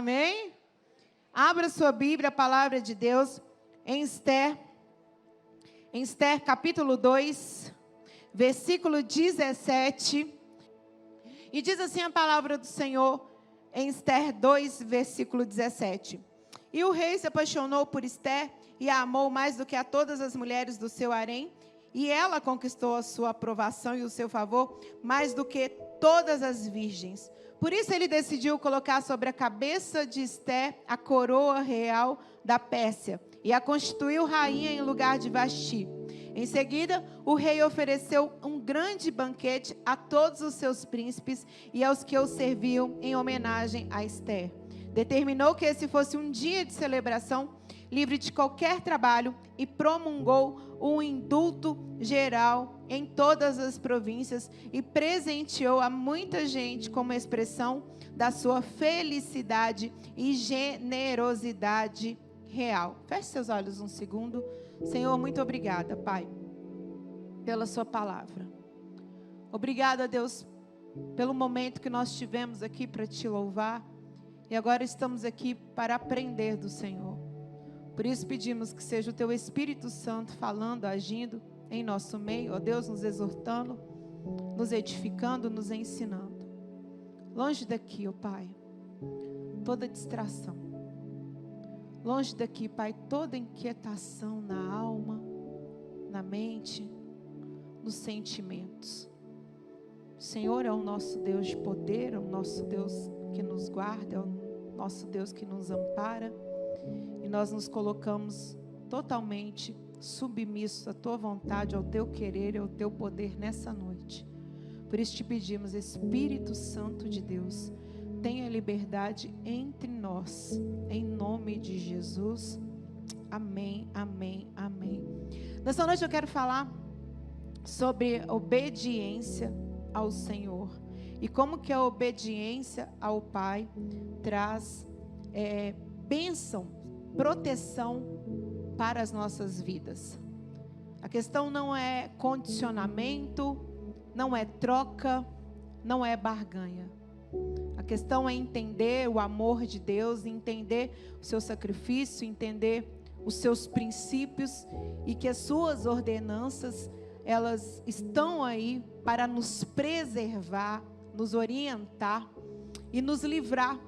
Amém? Abra sua Bíblia, a palavra de Deus, em Esther capítulo 2, versículo 17. E diz assim a palavra do Senhor, em Esther 2, versículo 17. E o rei se apaixonou por Esther e a amou mais do que a todas as mulheres do seu harém. E ela conquistou a sua aprovação e o seu favor mais do que todas as virgens. Por isso ele decidiu colocar sobre a cabeça de Esther a coroa real da Pérsia e a constituiu rainha em lugar de Vasti. Em seguida, o rei ofereceu um grande banquete a todos os seus príncipes e aos que o serviam em homenagem a Esther. Determinou que esse fosse um dia de celebração, livre de qualquer trabalho, e promulgou um indulto geral em todas as províncias e presenteou a muita gente como expressão da sua felicidade e generosidade real. Feche seus olhos um segundo. Senhor, muito obrigada, Pai, pela sua palavra. Obrigada, Deus, pelo momento que nós tivemos aqui para te louvar. E agora estamos aqui para aprender do Senhor. Por isso pedimos que seja o Teu Espírito Santo falando, agindo em nosso meio, ó Deus, nos exortando, nos edificando, nos ensinando. Longe daqui, ó Pai, toda distração. Longe daqui, Pai, toda inquietação na alma, na mente, nos sentimentos. O Senhor é o nosso Deus de poder, é o nosso Deus que nos guarda, é o nosso Deus que nos ampara. E nós nos colocamos totalmente submissos à Tua vontade, ao Teu querer e ao Teu poder nessa noite. Por isso te pedimos, Espírito Santo de Deus, tenha liberdade entre nós, em nome de Jesus. Amém, amém, amém. Nessa noite eu quero falar sobre obediência ao Senhor. E como que a obediência ao Pai traz bênção, proteção para as nossas vidas. A questão não é condicionamento, não é troca, não é barganha. A questão é entender o amor de Deus, entender o seu sacrifício, entender os seus princípios e que as suas ordenanças, elas estão aí para nos preservar, nos orientar e nos livrar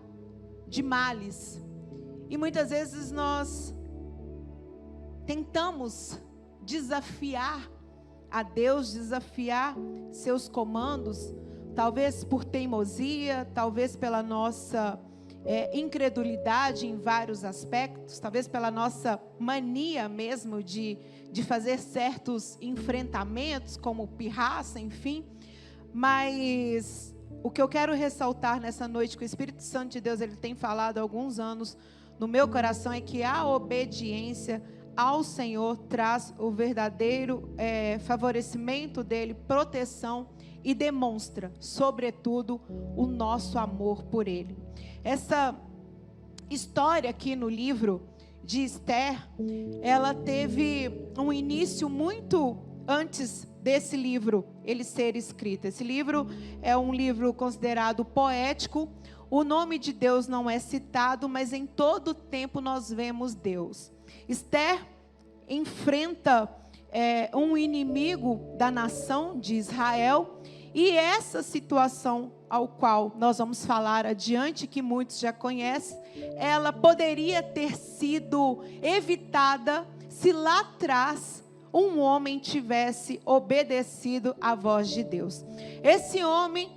de males. E muitas vezes nós tentamos desafiar a Deus, desafiar seus comandos, talvez por teimosia, talvez pela nossa incredulidade em vários aspectos, talvez pela nossa mania mesmo de fazer certos enfrentamentos, como pirraça, enfim. Mas o que eu quero ressaltar nessa noite, que o Espírito Santo de Deus ele tem falado há alguns anos no meu coração, é que a obediência ao Senhor traz o verdadeiro favorecimento dele, proteção, e demonstra, sobretudo, o nosso amor por ele. Essa história aqui no livro de Esther, ela teve um início muito antes desse livro ele ser escrito. Esse livro é um livro considerado poético. O nome de Deus não é citado, mas em todo tempo nós vemos Deus. Esther enfrenta um inimigo da nação de Israel, e essa situação ao qual nós vamos falar adiante, que muitos já conhecem, ela poderia ter sido evitada se lá atrás um homem tivesse obedecido à voz de Deus. Esse homem,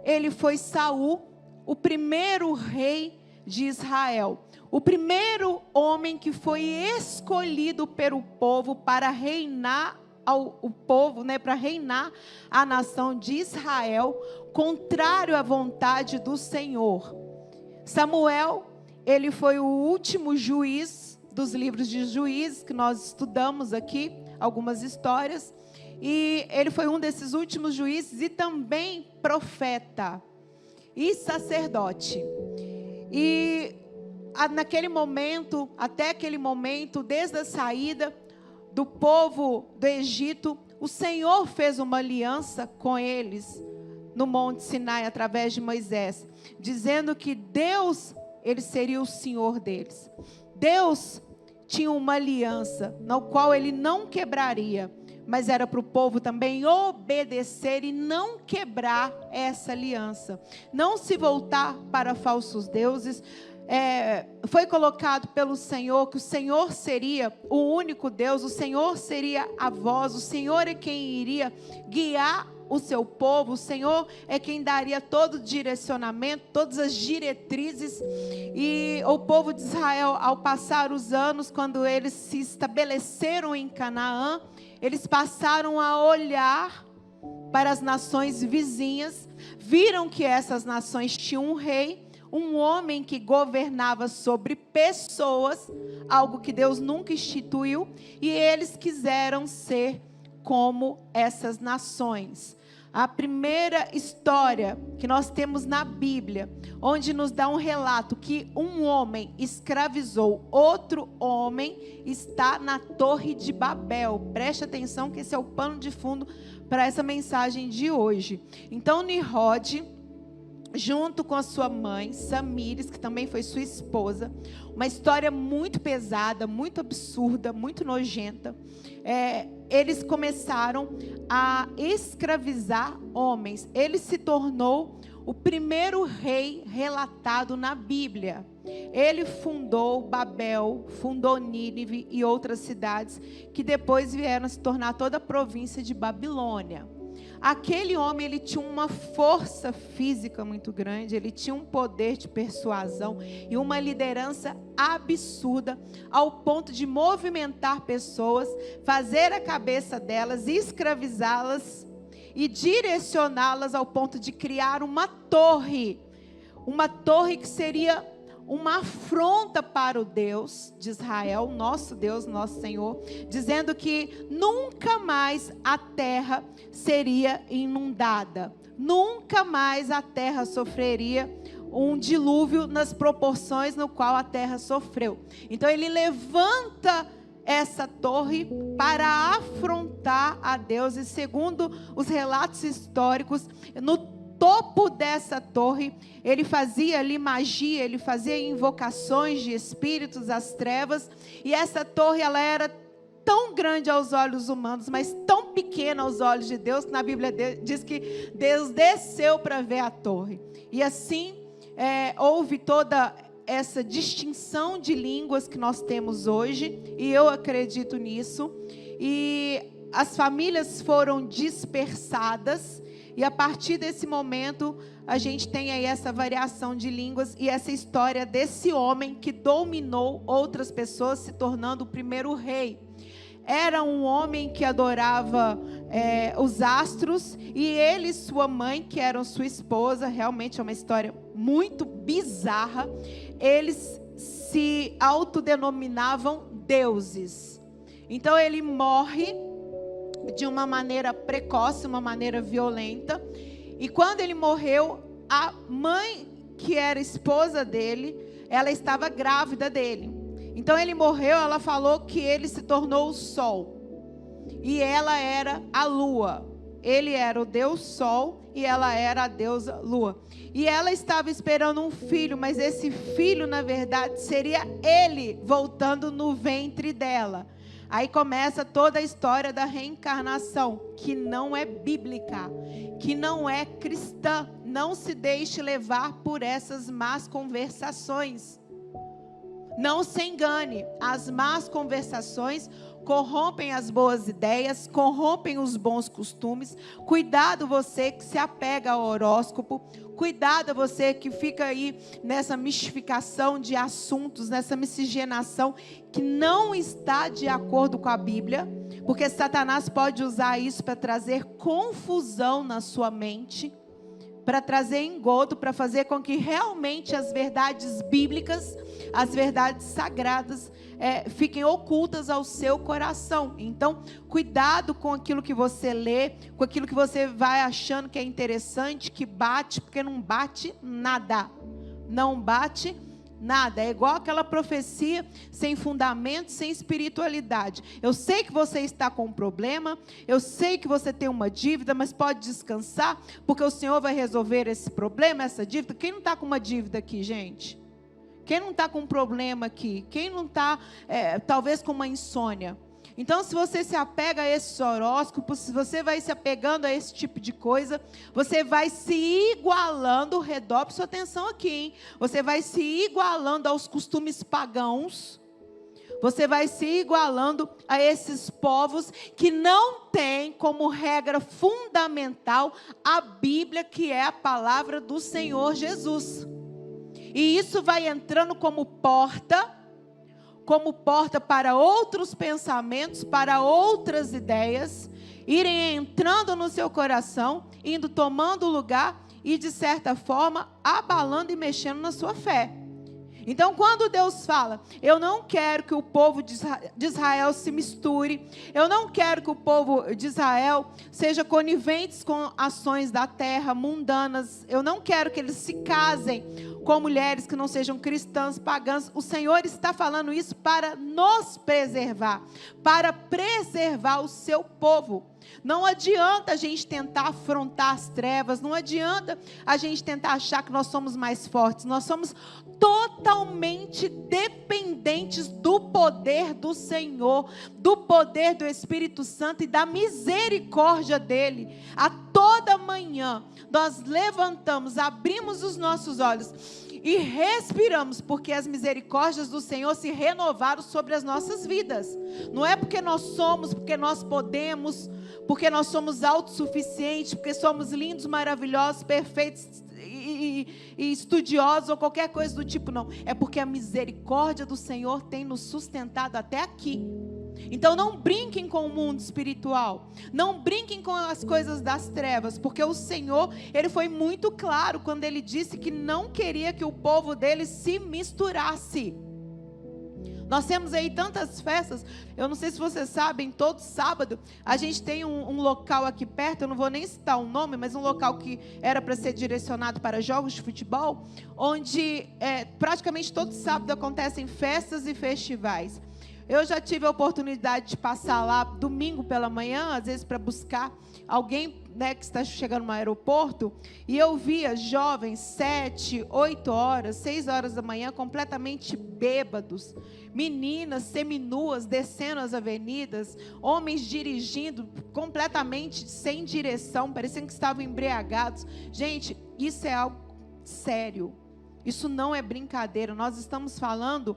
ele foi Saul, o primeiro rei de Israel. O primeiro homem que foi escolhido pelo povo para reinar o povo, para reinar a nação de Israel, contrário à vontade do Senhor. Samuel, ele foi o último juiz dos livros de Juízes, que nós estudamos aqui, algumas histórias, e ele foi um desses últimos juízes e também profeta e sacerdote. E naquele momento, até aquele momento, desde a saída do povo do Egito, o Senhor fez uma aliança com eles no Monte Sinai através de Moisés, dizendo que Deus ele seria o Senhor deles. Deus tinha uma aliança, na qual ele não quebraria, mas era para o povo também obedecer e não quebrar essa aliança, não se voltar para falsos deuses. Foi colocado pelo Senhor que o Senhor seria o único Deus, o Senhor seria a voz, o Senhor é quem iria guiar o seu povo, o Senhor é quem daria todo o direcionamento, todas as diretrizes. E o povo de Israel, ao passar os anos, quando eles se estabeleceram em Canaã, eles passaram a olhar para as nações vizinhas, viram que essas nações tinham um rei, um homem que governava sobre pessoas, algo que Deus nunca instituiu, e eles quiseram ser como essas nações. A primeira história que nós temos na Bíblia, onde nos dá um relato que um homem escravizou outro homem, está na Torre de Babel. Preste atenção que esse é o pano de fundo para essa mensagem de hoje. Então, Nimrod, junto com a sua mãe, Samires, que também foi sua esposa, uma história muito pesada, muito absurda, muito nojenta. Eles começaram a escravizar homens. Ele se tornou o primeiro rei relatado na Bíblia. Ele fundou Babel, fundou Nínive e outras cidades, que depois vieram se tornar toda a província de Babilônia. Aquele homem, ele tinha uma força física muito grande, ele tinha um poder de persuasão e uma liderança absurda, ao ponto de movimentar pessoas, fazer a cabeça delas, escravizá-las e direcioná-las ao ponto de criar uma torre que seria uma afronta para o Deus de Israel, nosso Deus, nosso Senhor, dizendo que nunca mais a terra seria inundada, nunca mais a terra sofreria um dilúvio nas proporções no qual a terra sofreu. Então ele levanta essa torre para afrontar a Deus, e segundo os relatos históricos, no topo dessa torre, ele fazia ali magia, ele fazia invocações de espíritos das trevas, e essa torre, ela era tão grande aos olhos humanos, mas tão pequena aos olhos de Deus, que na Bíblia diz que Deus desceu para ver a torre. E assim, houve toda essa distinção de línguas que nós temos hoje, e eu acredito nisso, e as famílias foram dispersadas. E a partir desse momento, a gente tem aí essa variação de línguas e essa história desse homem que dominou outras pessoas, se tornando o primeiro rei. Era um homem que adorava os astros, e ele e sua mãe, que eram sua esposa, realmente é uma história muito bizarra, eles se autodenominavam deuses. Então ele morre de uma maneira precoce, uma maneira violenta. E quando ele morreu, a mãe, que era esposa dele, ela estava grávida dele. Então ele morreu, ela falou que ele se tornou o sol, e ela era a lua. Ele era o deus sol e ela era a deusa lua. E ela estava esperando um filho, mas esse filho, na verdade, seria ele voltando no ventre dela. Aí começa toda a história da reencarnação, que não é bíblica, que não é cristã. Não se deixe levar por essas más conversações. Não se engane, as más conversações corrompem as boas ideias, corrompem os bons costumes. Cuidado você que se apega ao horóscopo, cuidado você que fica aí nessa mistificação de assuntos, nessa miscigenação que não está de acordo com a Bíblia, porque Satanás pode usar isso para trazer confusão na sua mente, para trazer engodo, para fazer com que realmente as verdades bíblicas, as verdades sagradas, fiquem ocultas ao seu coração. Então, cuidado com aquilo que você lê, com aquilo que você vai achando que é interessante, que bate, porque não bate nada. Não bate nada. É igual aquela profecia sem fundamento, sem espiritualidade. Eu sei que você está com um problema, eu sei que você tem uma dívida, mas pode descansar, porque o Senhor vai resolver esse problema, essa dívida. Quem não está com uma dívida aqui, gente? Quem não está com um problema aqui? Quem não está, talvez, com uma insônia? Então, se você se apega a esses horóscopos, se você vai se apegando a esse tipo de coisa, você vai se igualando, redobre sua atenção aqui, hein? Você vai se igualando aos costumes pagãos, você vai se igualando a esses povos que não têm como regra fundamental a Bíblia, que é a palavra do Senhor Jesus. E isso vai entrando como porta para outros pensamentos, para outras ideias, irem entrando no seu coração, indo tomando lugar e, de certa forma, abalando e mexendo na sua fé. Então, quando Deus fala, eu não quero que o povo de Israel se misture, eu não quero que o povo de Israel seja coniventes com ações da terra, mundanas, eu não quero que eles se casem com mulheres que não sejam cristãs, pagãs. O Senhor está falando isso para nos preservar, para preservar o seu povo. Não adianta a gente tentar afrontar as trevas, não adianta a gente tentar achar que nós somos mais fortes. Nós somos totalmente dependentes do poder do Senhor, do poder do Espírito Santo e da misericórdia dEle. A toda manhã nós levantamos, abrimos os nossos olhos e respiramos, porque as misericórdias do Senhor se renovaram sobre as nossas vidas. Não é porque nós somos, porque nós podemos, porque nós somos autossuficientes, porque somos lindos, maravilhosos, perfeitos e estudiosos ou qualquer coisa do tipo, não. É porque a misericórdia do Senhor tem nos sustentado até aqui. Então não brinquem com o mundo espiritual, não brinquem com as coisas das trevas, porque o Senhor, Ele foi muito claro quando Ele disse que não queria que o povo dele se misturasse. Nós temos aí tantas festas, eu não sei se vocês sabem, todo sábado a gente tem um local aqui perto, eu não vou nem citar o nome, mas um local que era para ser direcionado para jogos de futebol, onde praticamente todo sábado acontecem festas e festivais. Eu já tive a oportunidade de passar lá domingo pela manhã, às vezes para buscar alguém, né, que está chegando no aeroporto, e eu via jovens 7, 8 horas, 6 horas da manhã, completamente bêbados, meninas seminuas descendo as avenidas, homens dirigindo completamente sem direção, parecendo que estavam embriagados. Gente, isso é algo sério. Isso não é brincadeira, nós estamos falando,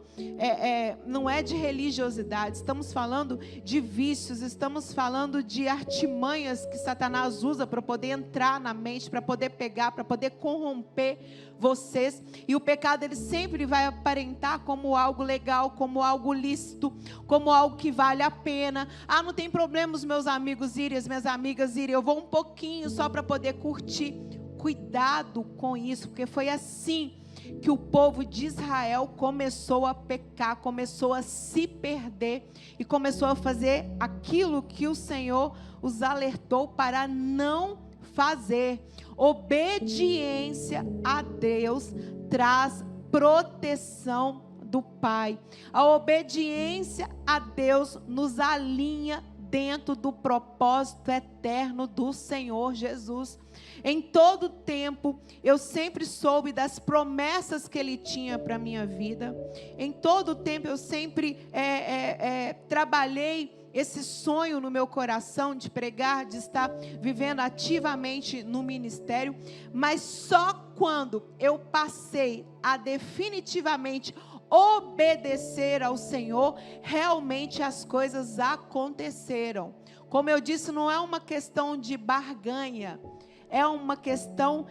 não é de religiosidade, estamos falando de vícios, estamos falando de artimanhas que Satanás usa para poder entrar na mente, para poder pegar, para poder corromper vocês. E o pecado, ele sempre vai aparentar como algo legal, como algo lícito, como algo que vale a pena. Ah, não tem problema os meus amigos irem, as minhas amigas irem, eu vou um pouquinho só para poder curtir. Cuidado com isso, porque foi assim que o povo de Israel começou a pecar, começou a se perder e começou a fazer aquilo que o Senhor os alertou para não fazer. Obediência a Deus traz proteção do Pai. A obediência a Deus nos alinha dentro do propósito eterno do Senhor Jesus. Em todo tempo, eu sempre soube das promessas que Ele tinha para a minha vida. Em todo tempo, eu sempre trabalhei esse sonho no meu coração de pregar, de estar vivendo ativamente no ministério. Mas só quando eu passei a definitivamente obedecer ao Senhor, realmente as coisas aconteceram. Como eu disse, não é uma questão de barganha, é uma questão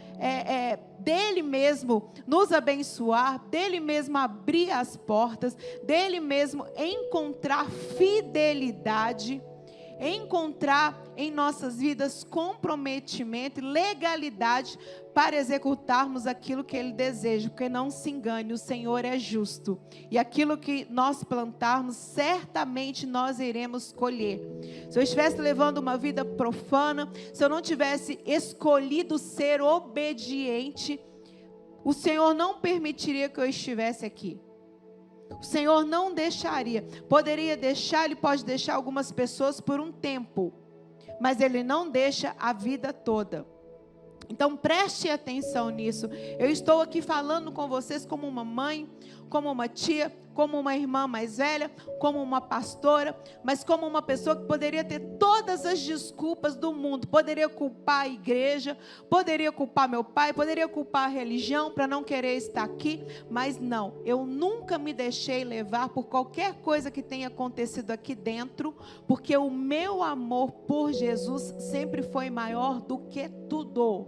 dele mesmo nos abençoar, dele mesmo abrir as portas, dele mesmo encontrar fidelidade, encontrar em nossas vidas comprometimento e legalidade para executarmos aquilo que Ele deseja, porque não se engane, o Senhor é justo, e aquilo que nós plantarmos, certamente nós iremos colher. Se eu estivesse levando uma vida profana, se eu não tivesse escolhido ser obediente, o Senhor não permitiria que eu estivesse aqui. O Senhor não deixaria. Poderia deixar, Ele pode deixar algumas pessoas por um tempo, mas Ele não deixa a vida toda. Então preste atenção nisso. Eu estou aqui falando com vocês como uma mãe, como uma tia, como uma irmã mais velha, como uma pastora, mas como uma pessoa que poderia ter todas as desculpas do mundo. Poderia culpar a igreja, poderia culpar meu pai, poderia culpar a religião para não querer estar aqui, mas não, eu nunca me deixei levar por qualquer coisa que tenha acontecido aqui dentro, porque o meu amor por Jesus sempre foi maior do que tudo.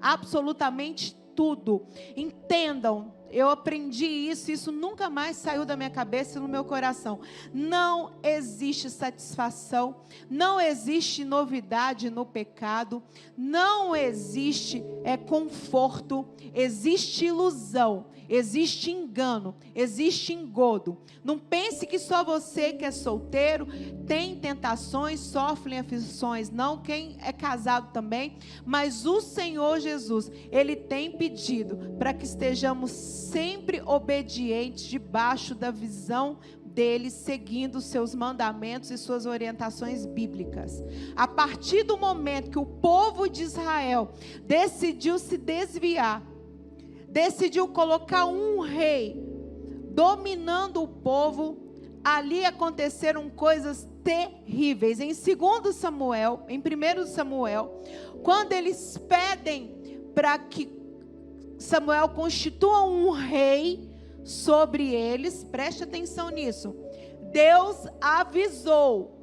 Absolutamente tudo. Entendam, eu aprendi isso nunca mais saiu da minha cabeça e no meu coração. Não existe satisfação, não existe novidade no pecado, não existe conforto, existe ilusão, existe engano, existe engodo. Não pense que só você que é solteiro tem tentações, sofre aflições. Não, quem é casado também. Mas o Senhor Jesus, Ele tem pedido para que estejamos sempre obedientes debaixo da visão dele, seguindo os seus mandamentos e suas orientações bíblicas. A partir do momento que o povo de Israel decidiu se desviar, decidiu colocar um rei dominando o povo, ali aconteceram coisas terríveis. Em 2 Samuel, em 1 Samuel, quando eles pedem para que Samuel constitua um rei sobre eles, preste atenção nisso. Deus avisou: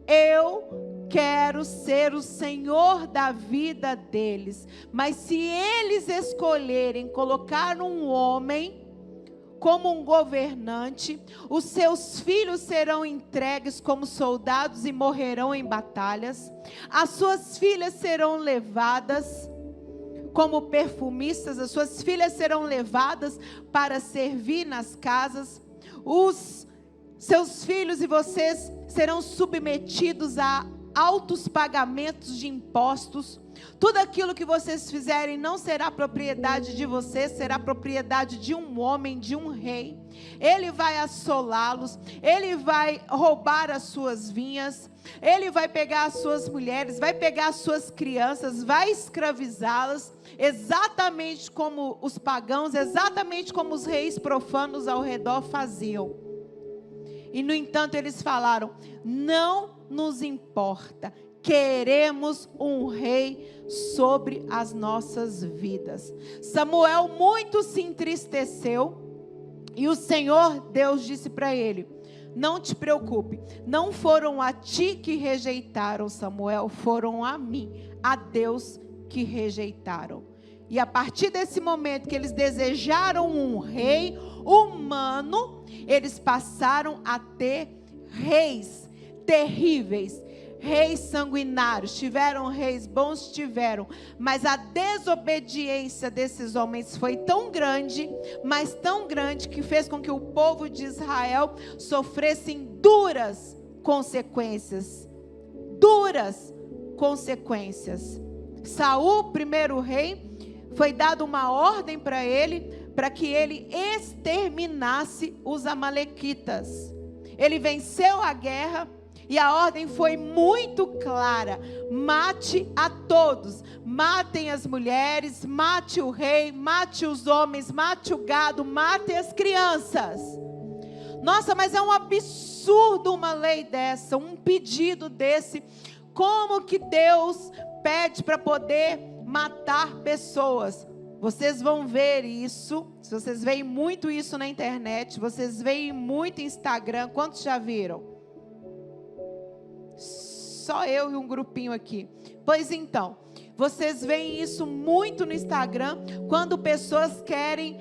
eu quero ser o Senhor da vida deles, mas se eles escolherem colocar um homem como um governante, os seus filhos serão entregues como soldados e morrerão em batalhas, as suas filhas serão levadas como perfumistas, as suas filhas serão levadas para servir nas casas, os seus filhos e vocês serão submetidos a altos pagamentos de impostos. Tudo aquilo que vocês fizerem não será propriedade de vocês, será propriedade de um homem, de um rei. Ele vai assolá-los, ele vai roubar as suas vinhas, ele vai pegar as suas mulheres, vai pegar as suas crianças, vai escravizá-las, exatamente como os pagãos, exatamente como os reis profanos ao redor faziam. E no entanto eles falaram: não nos importa, queremos um rei sobre as nossas vidas. Samuel muito se entristeceu, e o Senhor Deus disse para ele: não te preocupe, não foram a ti que rejeitaram, Samuel, foram a mim, a Deus que rejeitaram. E a partir desse momento que eles desejaram um rei humano, eles passaram a ter reis terríveis, reis sanguinários. Tiveram reis bons, tiveram, mas a desobediência desses homens foi tão grande, mas tão grande, que fez com que o povo de Israel sofressem duras consequências. Duras consequências. Saul, primeiro rei, foi dada uma ordem para ele, para que ele exterminasse os amalequitas. Ele venceu a guerra e a ordem foi muito clara: mate a todos, matem as mulheres, mate o rei, mate os homens, mate o gado, mate as crianças. Nossa, mas é um absurdo uma lei dessa, um pedido desse. Como que Deus pede para poder matar pessoas? Vocês vão ver isso, se vocês veem muito isso na internet, vocês veem muito no Instagram. Quantos já viram? Só eu e um grupinho aqui. Pois então, vocês veem isso muito no Instagram, quando pessoas querem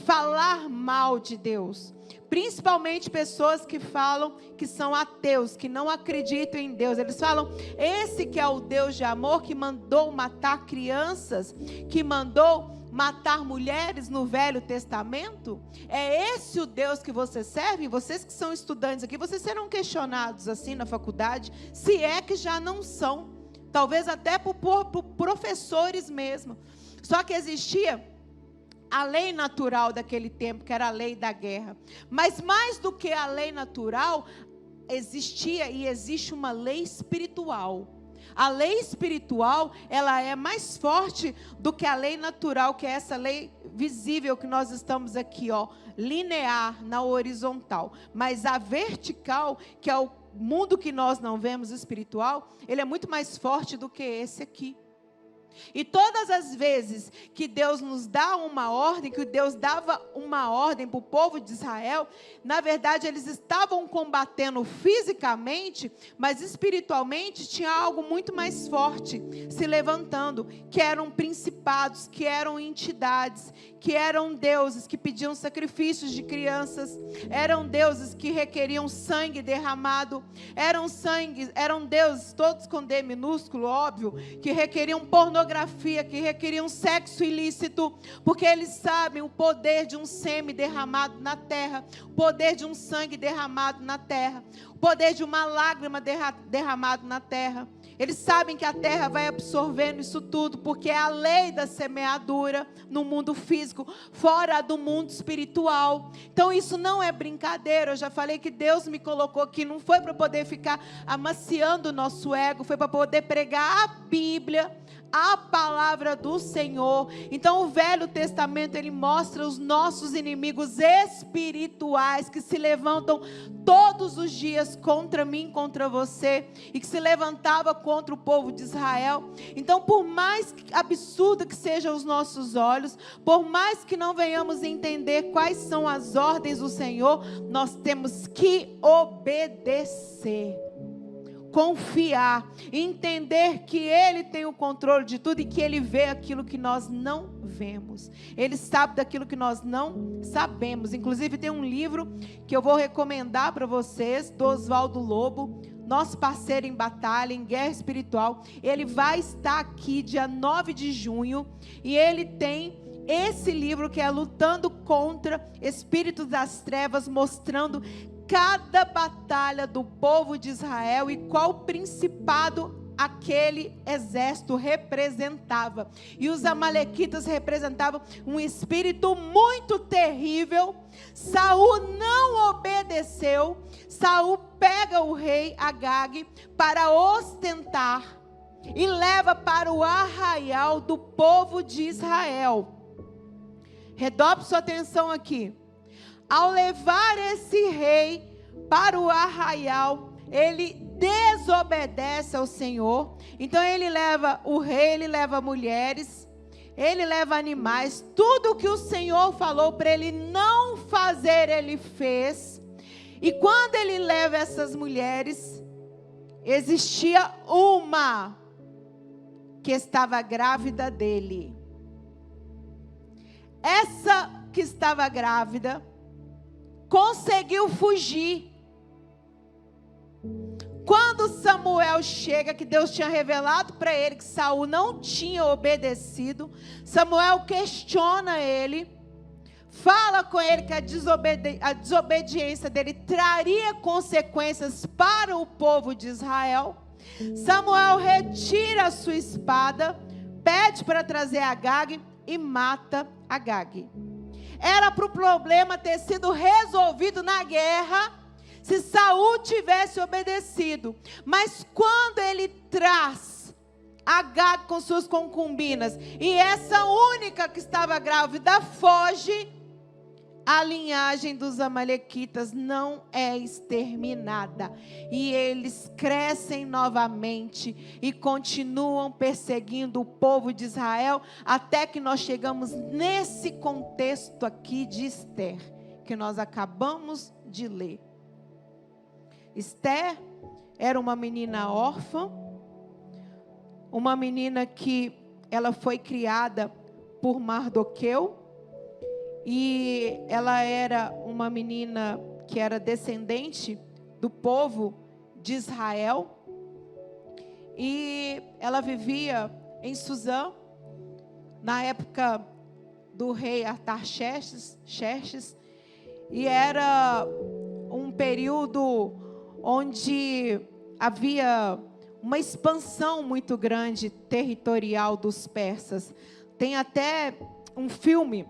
falar mal de Deus. Principalmente pessoas que falam que são ateus, que não acreditam em Deus. Eles falam: esse que é o Deus de amor, que mandou matar crianças, que mandou matar mulheres no Velho Testamento? É esse o Deus que vocês servem? Vocês que são estudantes aqui, vocês serão questionados assim na faculdade, se é que já não são. Talvez até por professores mesmo. Só que existia a lei natural daquele tempo, que era a lei da guerra. Mas mais do que a lei natural, existia e existe uma lei espiritual. A lei espiritual, ela é mais forte do que a lei natural, que é essa lei visível que nós estamos aqui, ó, linear na horizontal. Mas a vertical, que é o mundo que nós não vemos espiritual, ele é muito mais forte do que esse aqui. E todas as vezes que Deus nos dá uma ordem, que Deus dava uma ordem para o povo de Israel, na verdade eles estavam combatendo fisicamente, mas espiritualmente tinha algo muito mais forte se levantando, que eram principados, que eram entidades, que eram deuses que pediam sacrifícios de crianças, eram deuses que requeriam sangue derramado, eram deuses, todos com D minúsculo, óbvio, que requeriam pornografia, que requeriam sexo ilícito, porque eles sabem o poder de um sêmen derramado na terra, o poder de um sangue derramado na terra, o poder de uma lágrima derramado na terra. Eles sabem que a terra vai absorvendo isso tudo, porque é a lei da semeadura no mundo físico, fora do mundo espiritual. Então isso não é brincadeira. Eu já falei que Deus me colocou aqui, não foi para poder ficar amaciando o nosso ego, foi para poder pregar a Bíblia, a palavra do Senhor. Então o Velho Testamento, ele mostra os nossos inimigos espirituais que se levantam todos os dias contra mim, contra você, e que se levantava contra o povo de Israel. Então, por mais absurdo que sejam os nossos olhos, por mais que não venhamos entender quais são as ordens do Senhor, nós temos que obedecer, confiar, entender que Ele tem o controle de tudo e que Ele vê aquilo que nós não vemos. Ele sabe daquilo que nós não sabemos. Inclusive tem um livro que eu vou recomendar para vocês, do Oswaldo Lobo, nosso parceiro em batalha, em guerra espiritual. Ele vai estar aqui dia 9 de junho e ele tem esse livro que é Lutando contra Espíritos das Trevas, mostrando cada batalha do povo de Israel e qual principado aquele exército representava. E os amalequitas representavam um espírito muito terrível. Saul não obedeceu. Saul pega o rei Agag para ostentar e leva para o arraial do povo de Israel. Redobre sua atenção aqui. Ao levar esse rei para o arraial, ele desobedece ao Senhor. Então ele leva o rei, ele leva mulheres, ele leva animais. Tudo que o Senhor falou para ele não fazer, ele fez. E quando ele leva essas mulheres, existia uma que estava grávida dele. Essa que estava grávida conseguiu fugir. Quando Samuel chega, que Deus tinha revelado para ele que Saul não tinha obedecido, Samuel questiona ele, fala com ele que a desobediência dele traria consequências para o povo de Israel. Samuel retira a sua espada, pede para trazer Agag e mata Agag. Era para o problema ter sido resolvido na guerra, se Saul tivesse obedecido. Mas quando ele traz Agag com suas concubinas, e essa única que estava grávida foge, a linhagem dos amalequitas não é exterminada. E eles crescem novamente e continuam perseguindo o povo de Israel, até que nós chegamos nesse contexto aqui de Esther, que nós acabamos de ler. Esther era uma menina órfã, uma menina que ela foi criada por Mardoqueu, e ela era uma menina que era descendente do povo de Israel, e ela vivia em Suzã, na época do rei Artaxerxes, e era um período onde havia uma expansão muito grande territorial dos persas. Tem até um filme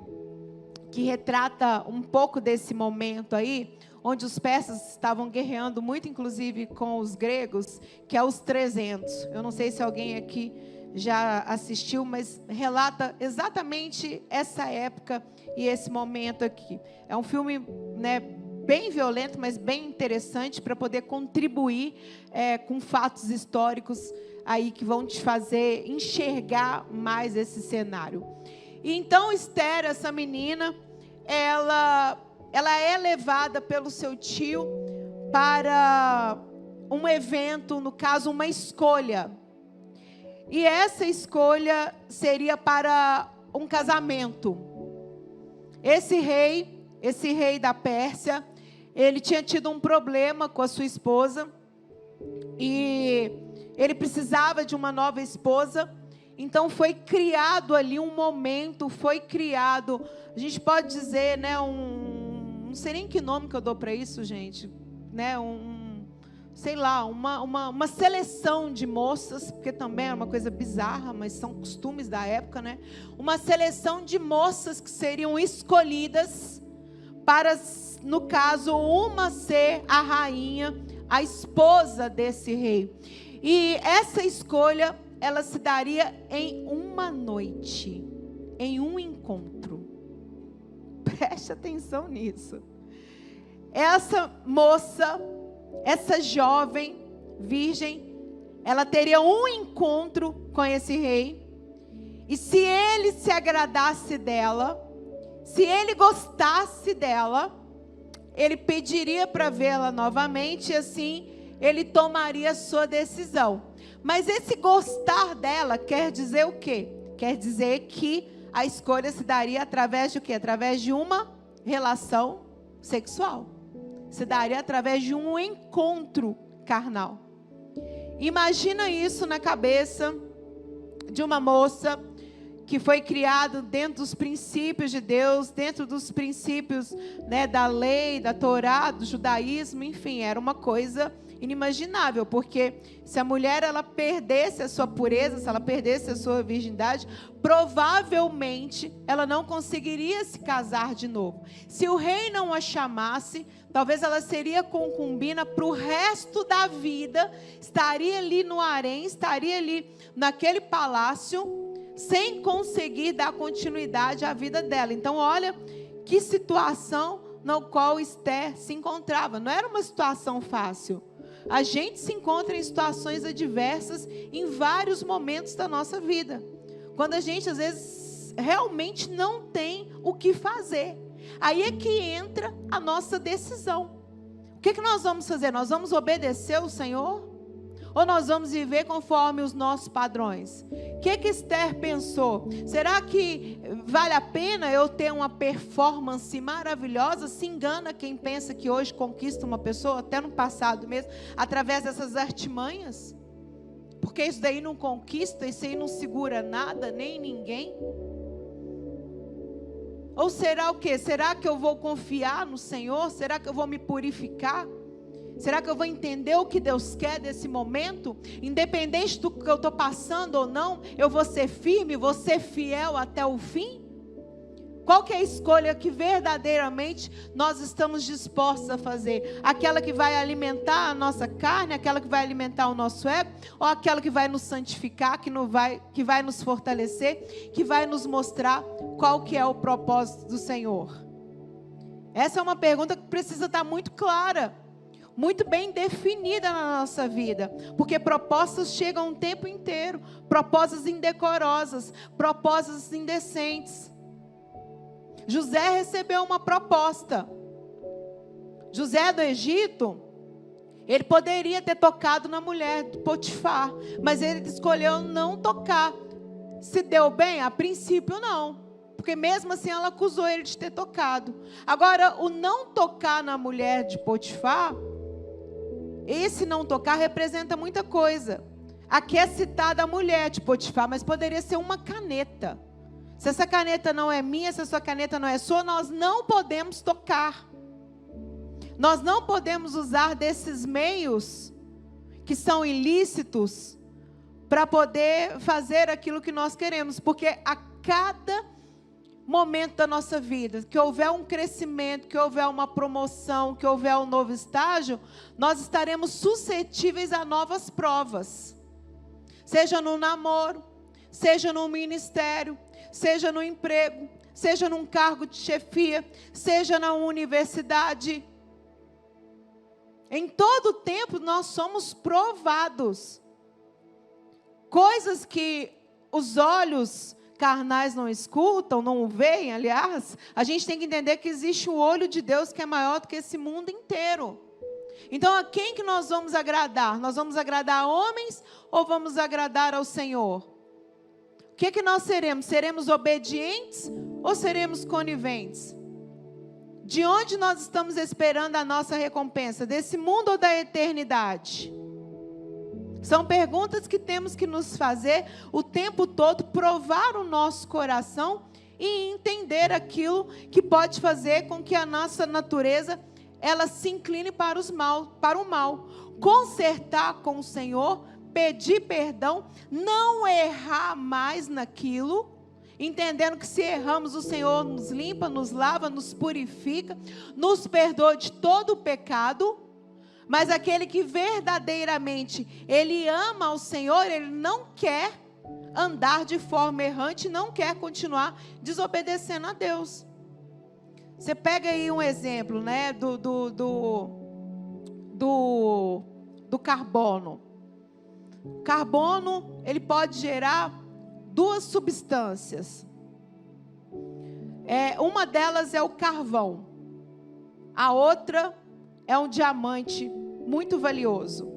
que retrata um pouco desse momento aí, onde os persas estavam guerreando muito, inclusive com os gregos, que é os 300. Eu não sei se alguém aqui já assistiu, mas relata exatamente essa época e esse momento aqui. É um filme, né, bem violento, mas bem interessante para poder contribuir com fatos históricos aí que vão te fazer enxergar mais esse cenário. E então Esther, essa menina, ela é levada pelo seu tio para um evento, no caso, uma escolha. E essa escolha seria para um casamento. Esse rei da Pérsia, ele tinha tido um problema com a sua esposa e ele precisava de uma nova esposa. Então foi criado ali um momento, a gente pode dizer, né, não sei nem que nome que eu dou para isso, gente, né, sei lá, uma seleção de moças, porque também é uma coisa bizarra, mas são costumes da época, né? Uma seleção de moças que seriam escolhidas para, no caso, uma ser a rainha, a esposa desse rei. E essa escolha, ela se daria em uma noite, em um encontro. Preste atenção nisso. Essa moça, essa jovem virgem, ela teria um encontro com esse rei. E se ele se agradasse dela, se ele gostasse dela, ele pediria para vê-la novamente, e assim ele tomaria a sua decisão. Mas esse gostar dela quer dizer o quê? Quer dizer que a escolha se daria através de o quê? Através de uma relação sexual. Se daria através de um encontro carnal. Imagina isso na cabeça de uma moça que foi criada dentro dos princípios de Deus, dentro dos princípios, né, da lei, da Torá, do judaísmo, enfim, era uma coisa inimaginável, porque se a mulher ela perdesse a sua pureza, se ela perdesse a sua virgindade, provavelmente ela não conseguiria se casar de novo. Se o rei não a chamasse, talvez ela seria concubina para o resto da vida, estaria ali no harém, estaria ali naquele palácio, sem conseguir dar continuidade à vida dela. Então olha que situação na qual Esther se encontrava. Não era uma situação fácil. A gente se encontra em situações adversas em vários momentos da nossa vida. Quando a gente, às vezes, realmente não tem o que fazer. Aí é que entra a nossa decisão. O que nós vamos fazer? Nós vamos obedecer o Senhor? Ou nós vamos viver conforme os nossos padrões? O que Esther pensou? Será que vale a pena eu ter uma performance maravilhosa? Se engana quem pensa que hoje conquista uma pessoa, até no passado mesmo, através dessas artimanhas? Porque isso daí não conquista, isso aí não segura nada, nem ninguém. Ou será o quê? Será que eu vou confiar no Senhor? Será que eu vou me purificar? Será que eu vou entender o que Deus quer desse momento? Independente do que eu estou passando ou não, eu vou ser firme, vou ser fiel até o fim? Qual que é a escolha que verdadeiramente nós estamos dispostos a fazer? Aquela que vai alimentar a nossa carne, aquela que vai alimentar o nosso ego, ou aquela que vai nos santificar, que vai nos fortalecer, que vai nos mostrar qual que é o propósito do Senhor? Essa é uma pergunta que precisa estar muito clara, muito bem definida na nossa vida, porque propostas chegam o tempo inteiro, propostas indecorosas, propostas indecentes. José recebeu uma proposta. José do Egito, ele poderia ter tocado na mulher de Potifar, mas ele escolheu não tocar. Se deu bem? A princípio não, porque mesmo assim ela acusou ele de ter tocado. Agora, o não tocar na mulher de Potifar, esse não tocar representa muita coisa. Aqui é citada a mulher de Potifar, mas poderia ser uma caneta. Se essa caneta não é minha, se essa caneta não é sua, nós não podemos tocar. Nós não podemos usar desses meios que são ilícitos para poder fazer aquilo que nós queremos, porque a cada momento da nossa vida, que houver um crescimento, que houver uma promoção, que houver um novo estágio, nós estaremos suscetíveis a novas provas. Seja no namoro, seja no ministério, seja no emprego, seja num cargo de chefia, seja na universidade. Em todo tempo nós somos provados. Coisas que os olhos carnais não escutam, não veem, aliás, a gente tem que entender que existe o olho de Deus que é maior do que esse mundo inteiro. Então, a quem que nós vamos agradar? Nós vamos agradar a homens ou vamos agradar ao Senhor? O que nós seremos? Seremos obedientes ou seremos coniventes? De onde nós estamos esperando a nossa recompensa? Desse mundo ou da eternidade? São perguntas que temos que nos fazer o tempo todo, provar o nosso coração e entender aquilo que pode fazer com que a nossa natureza ela se incline para o mal. Consertar com o Senhor, pedir perdão, não errar mais naquilo, entendendo que se erramos o Senhor nos limpa, nos lava, nos purifica, nos perdoa de todo o pecado. Mas aquele que verdadeiramente ele ama ao Senhor, ele não quer andar de forma errante, não quer continuar desobedecendo a Deus. Você pega aí um exemplo, né, do carbono. O carbono, ele pode gerar duas substâncias. Uma delas é o carvão. A outra é um diamante muito valioso.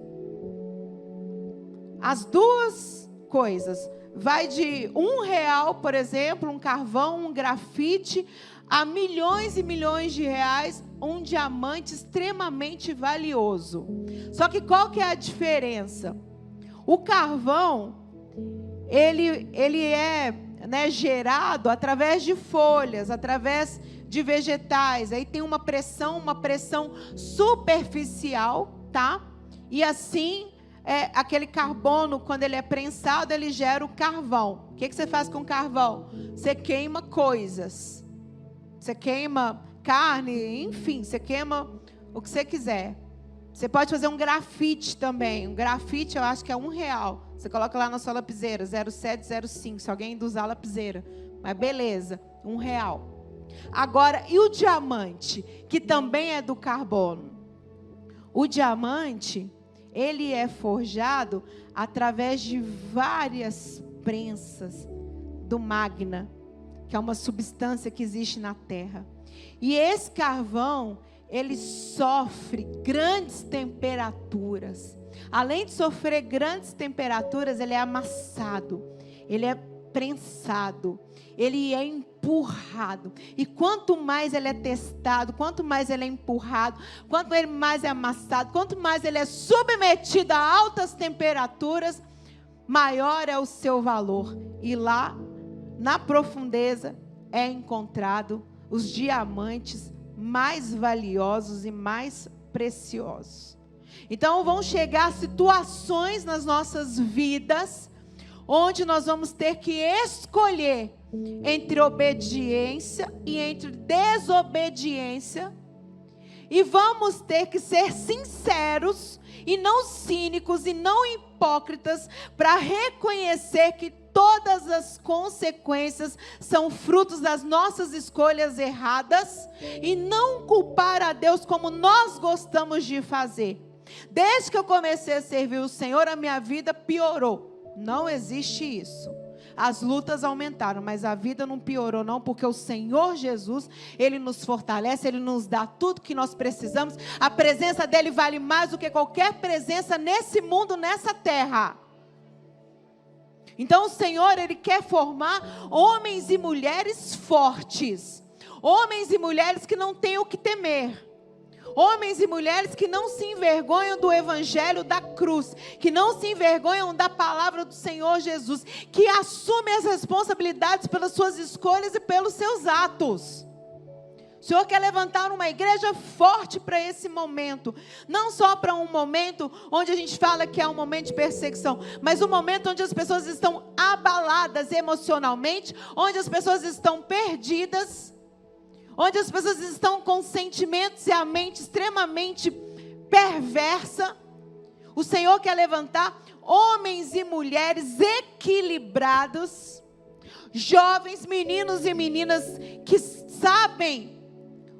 As duas coisas. Vai de R$1, por exemplo, um carvão, um grafite, a milhões e milhões de reais, um diamante extremamente valioso. Só que qual que é a diferença? O carvão, ele é, né, gerado através de folhas, através de vegetais. Aí tem uma pressão superficial, tá? E assim, aquele carbono, quando ele é prensado, ele gera o carvão. O que você faz com o carvão? Você queima coisas. Você queima carne, enfim, você queima o que você quiser. Você pode fazer um grafite também. Um grafite, eu acho que é R$1. Você coloca lá na sua lapiseira, 0705, se alguém ainda usar a lapiseira. Mas beleza, R$1. Agora, e o diamante, que também é do carbono? O diamante, ele é forjado através de várias prensas do magma, que é uma substância que existe na terra. E esse carvão, ele sofre grandes temperaturas. Além de sofrer grandes temperaturas, ele é amassado, ele é prensado, ele é empurrado. E quanto mais ele é testado, quanto mais ele é empurrado, quanto mais é amassado, quanto mais ele é submetido a altas temperaturas, maior é o seu valor. E lá, na profundeza, é encontrado os diamantes mais valiosos e mais preciosos. Então vão chegar situações nas nossas vidas onde nós vamos ter que escolher entre obediência e entre desobediência, e vamos ter que ser sinceros e não cínicos e não hipócritas para reconhecer que todas as consequências são frutos das nossas escolhas erradas e não culpar a Deus como nós gostamos de fazer. Desde que eu comecei a servir o Senhor, a minha vida piorou. Não existe isso. As lutas aumentaram, mas a vida não piorou não, porque o Senhor Jesus, Ele nos fortalece, Ele nos dá tudo que nós precisamos. A presença dEle vale mais do que qualquer presença nesse mundo, nessa terra. Então o Senhor, Ele quer formar homens e mulheres fortes. Homens e mulheres que não têm o que temer. Homens e mulheres que não se envergonham do evangelho da cruz, que não se envergonham da palavra do Senhor Jesus, que assumem as responsabilidades pelas suas escolhas e pelos seus atos. O Senhor quer levantar uma igreja forte para esse momento. Não só para um momento onde a gente fala que é um momento de perseguição, mas um momento onde as pessoas estão abaladas emocionalmente, onde as pessoas estão perdidas, onde as pessoas estão com sentimentos e a mente extremamente perversa. O Senhor quer levantar homens e mulheres equilibrados, jovens, meninos e meninas que sabem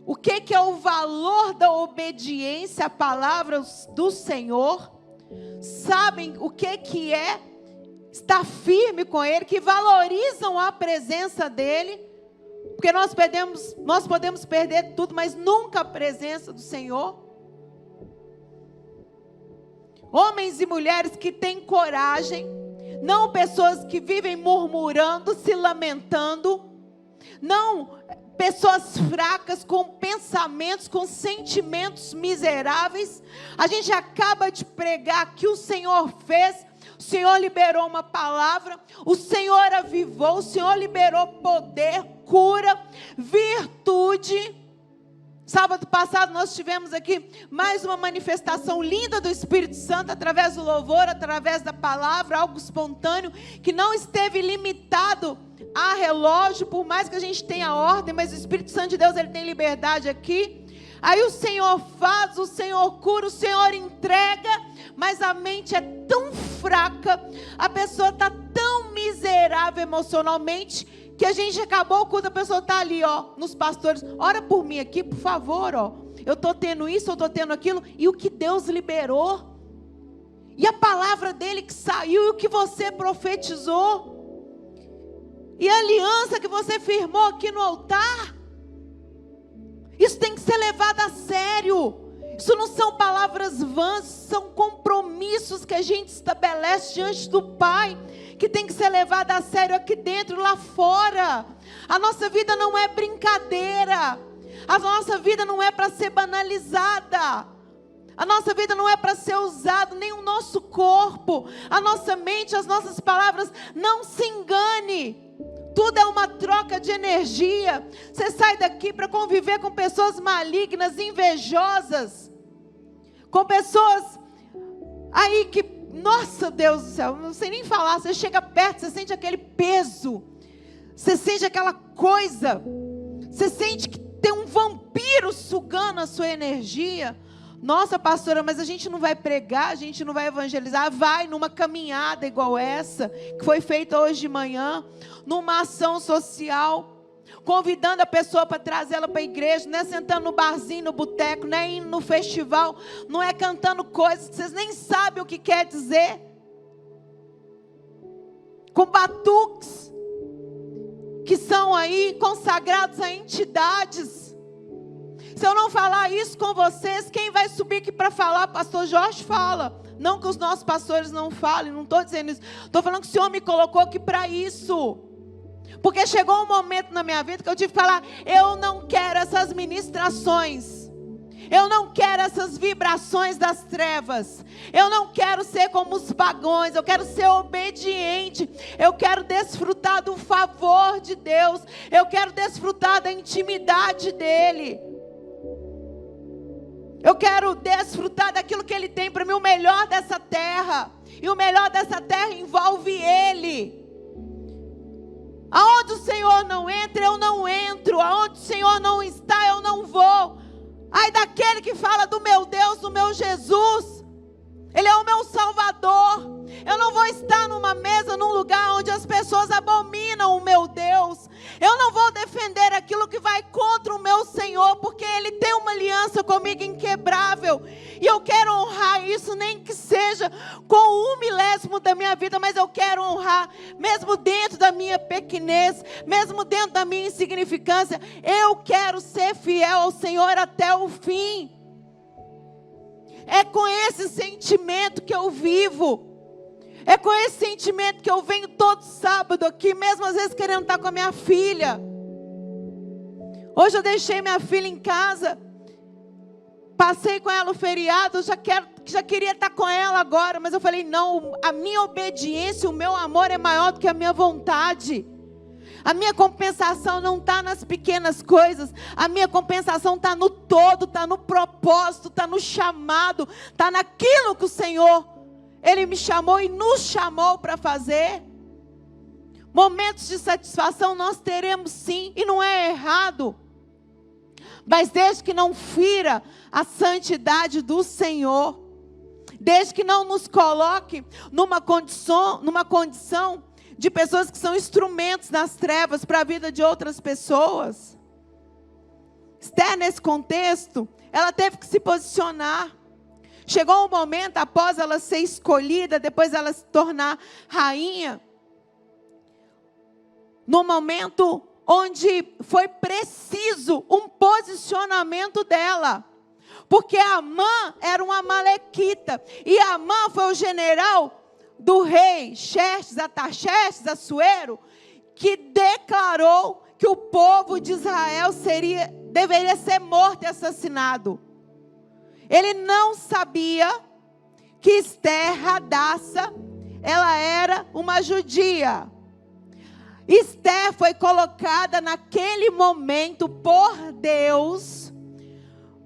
o que é o valor da obediência à palavra do Senhor, sabem o que é estar firme com Ele, que valorizam a presença dEle, porque nós podemos perder tudo, mas nunca a presença do Senhor. Homens e mulheres que têm coragem, não pessoas que vivem murmurando, se lamentando, não pessoas fracas, com pensamentos, com sentimentos miseráveis. A gente acaba de pregar que o Senhor fez, o Senhor liberou uma palavra, o Senhor avivou, o Senhor liberou poder, cura, virtude. Sábado passado nós tivemos aqui mais uma manifestação linda do Espírito Santo, através do louvor, através da palavra, algo espontâneo, que não esteve limitado a relógio, por mais que a gente tenha ordem, mas o Espírito Santo de Deus, ele tem liberdade aqui. Aí o Senhor faz, o Senhor cura, o Senhor entrega, mas a mente é tão fraca, a pessoa está tão miserável emocionalmente, que a gente acabou quando a pessoa está ali, ó, nos pastores, ora por mim aqui, por favor, ó, eu estou tendo isso, eu estou tendo aquilo, e o que Deus liberou, e a palavra dele que saiu, e o que você profetizou, e a aliança que você firmou aqui no altar, isso tem que ser levado a sério. Isso não são palavras vãs, são compromissos que a gente estabelece diante do Pai, que tem que ser levado a sério aqui dentro e lá fora. A nossa vida não é brincadeira, a nossa vida não é para ser banalizada, a nossa vida não é para ser usada, nem o nosso corpo, a nossa mente, as nossas palavras. Não se engane. Tudo é uma troca de energia. Você sai daqui para conviver com pessoas malignas, invejosas, com pessoas aí que, nossa Deus do céu, não sei nem falar. Você chega perto, você sente aquele peso, você sente aquela coisa, você sente que tem um vampiro sugando a sua energia. Nossa, pastora, mas a gente não vai pregar, a gente não vai evangelizar. Vai numa caminhada igual essa, que foi feita hoje de manhã, numa ação social, convidando a pessoa para trazer ela para a igreja, não é sentando no barzinho, no boteco, não é indo no festival, não é cantando coisas que vocês nem sabem o que quer dizer, com batuques, que são aí consagrados a entidades. Se eu não falar isso com vocês, quem vai subir aqui para falar? Pastor Jorge fala. Não que os nossos pastores não falem, não estou dizendo isso. Estou falando que o Senhor me colocou aqui para isso. Porque chegou um momento na minha vida que eu tive que falar: eu não quero essas ministrações. Eu não quero essas vibrações das trevas. Eu não quero ser como os pagãos. Eu quero ser obediente. Eu quero desfrutar do favor de Deus. Eu quero desfrutar da intimidade dEle. Eu quero desfrutar daquilo que Ele tem para mim, o melhor dessa terra. E o melhor dessa terra envolve Ele. Aonde o Senhor não entra, eu não entro. Aonde o Senhor não está, eu não vou. Ai daquele que fala do meu Deus, do meu Jesus. Ele é o meu Salvador. Eu não vou estar numa mesa, num lugar onde as pessoas abominam o meu Deus. Eu não vou defender aquilo que vai contra o meu Senhor, porque Ele tem uma aliança comigo inquebrável. E eu quero honrar isso, nem que seja com 1/1000 da minha vida, mas eu quero honrar, mesmo dentro da minha pequenez, mesmo dentro da minha insignificância. Eu quero ser fiel ao Senhor até o fim. É com esse sentimento que eu vivo. É com esse sentimento que eu venho todo sábado aqui, mesmo às vezes querendo estar com a minha filha. Hoje eu deixei minha filha em casa, passei com ela o feriado, já queria estar com ela agora, mas eu falei: não, a minha obediência, o meu amor é maior do que a minha vontade. A minha compensação não está nas pequenas coisas. A minha compensação está no todo, está no propósito, está no chamado, está naquilo que o Senhor, Ele me chamou e nos chamou para fazer. Momentos de satisfação nós teremos sim, e não é errado. Mas desde que não fira a santidade do Senhor, desde que não nos coloque numa condição de pessoas que são instrumentos nas trevas para a vida de outras pessoas. Esther, nesse contexto, ela teve que se posicionar. Chegou um momento, após ela ser escolhida, depois ela se tornar rainha, no momento onde foi preciso um posicionamento dela. Porque Amã era um amalequita, e Amã foi o general do rei Xerxes, Artaxerxes, Assuero, que declarou que o povo de Israel deveria ser morto e assassinado. Ele não sabia que Esther, Hadassah, ela era uma judia. Esther foi colocada naquele momento por Deus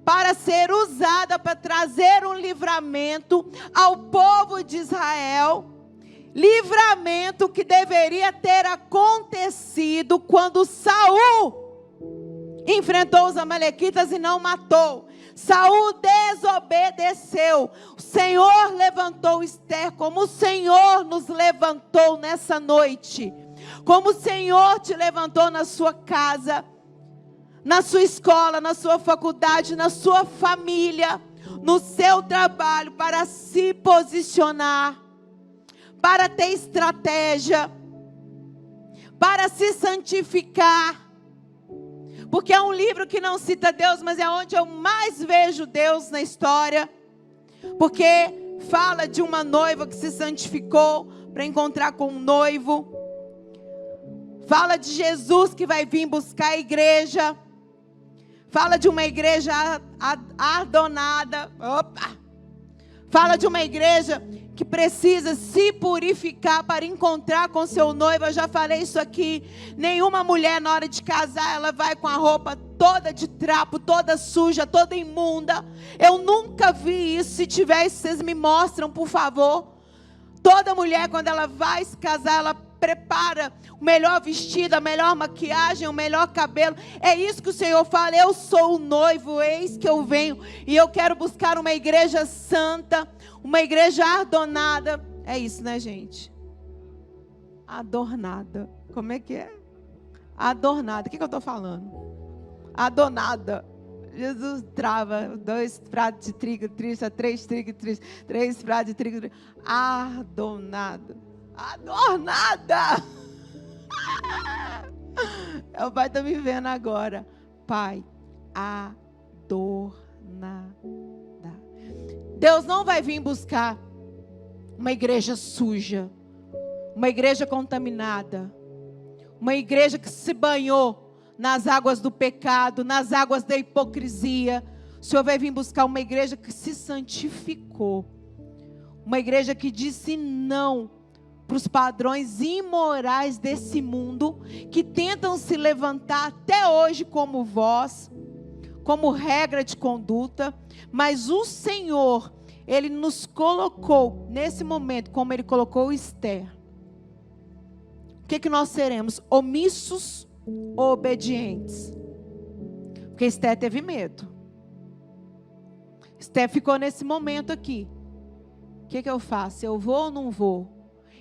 para ser usada para trazer um livramento ao povo de Israel. Livramento que deveria ter acontecido quando Saul enfrentou os amalequitas e não matou. Saul desobedeceu. O Senhor levantou Esther como o Senhor nos levantou nessa noite. Como o Senhor te levantou na sua casa, na sua escola, na sua faculdade, na sua família, no seu trabalho, para se posicionar, para ter estratégia, para se santificar. Porque é um livro que não cita Deus, mas é onde eu mais vejo Deus na história. Porque fala de uma noiva que se santificou para encontrar com um noivo. Fala de Jesus que vai vir buscar a igreja. Fala de uma igreja adornada. Fala de uma igreja que precisa se purificar para encontrar com seu noivo. Eu já falei isso aqui. Nenhuma mulher na hora de casar, ela vai com a roupa toda de trapo, toda suja, toda imunda. Eu nunca vi isso. Se tiver, vocês me mostram, por favor. Toda mulher, quando ela vai se casar, ela prepara o melhor vestido, a melhor maquiagem, o melhor cabelo. É isso que o Senhor fala. Eu sou o noivo, eis que eu venho. E eu quero buscar uma igreja santa, uma igreja adornada. É isso, né, gente? Adornada. Como é que é? Adornada. O que eu estou falando? Adornada. Jesus trava 2 pratos de trigo, 3 trigo, 3 pratos de trigo. Adornada. Adornada. O Pai está me vendo agora. Pai, adornada. Deus não vai vir buscar uma igreja suja, uma igreja contaminada, uma igreja que se banhou nas águas do pecado, nas águas da hipocrisia. O Senhor vai vir buscar uma igreja que se santificou, uma igreja que disse não para os padrões imorais desse mundo, que tentam se levantar até hoje como voz, como regra de conduta. Mas o Senhor, Ele nos colocou nesse momento, como Ele colocou Esther. O que nós seremos? Omissos ou obedientes? Porque Esther teve medo. Esther ficou nesse momento aqui. O que eu faço? Eu vou ou não vou?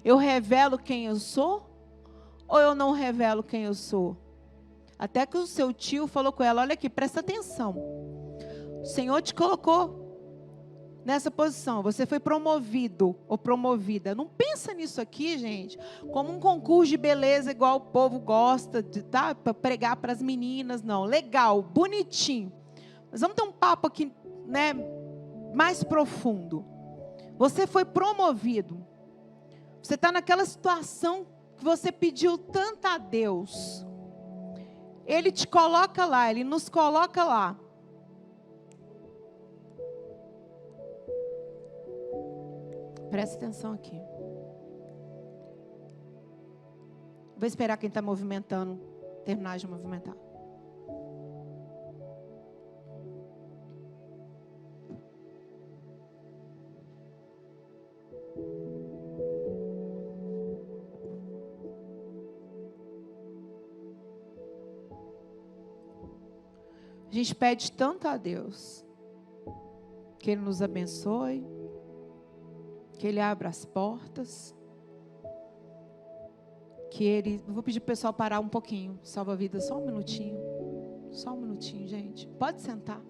Eu revelo quem eu sou? Ou eu não revelo quem eu sou? Até que o seu tio falou com ela: olha aqui, presta atenção. O Senhor te colocou nessa posição. Você foi promovido ou promovida. Não pensa nisso aqui, gente, como um concurso de beleza igual o povo gosta de, tá? Para pregar para as meninas. Não, legal, bonitinho. Mas vamos ter um papo aqui, né, mais profundo. Você foi promovido. Você está naquela situação que você pediu tanto a Deus. Ele te coloca lá, Ele nos coloca lá. Presta atenção aqui. Vou esperar quem está movimentando terminar de movimentar. A gente pede tanto a Deus que Ele nos abençoe, que Ele abra as portas, que Ele... Eu vou pedir para o pessoal parar um pouquinho, salva a vida, só um minutinho, gente. Pode sentar.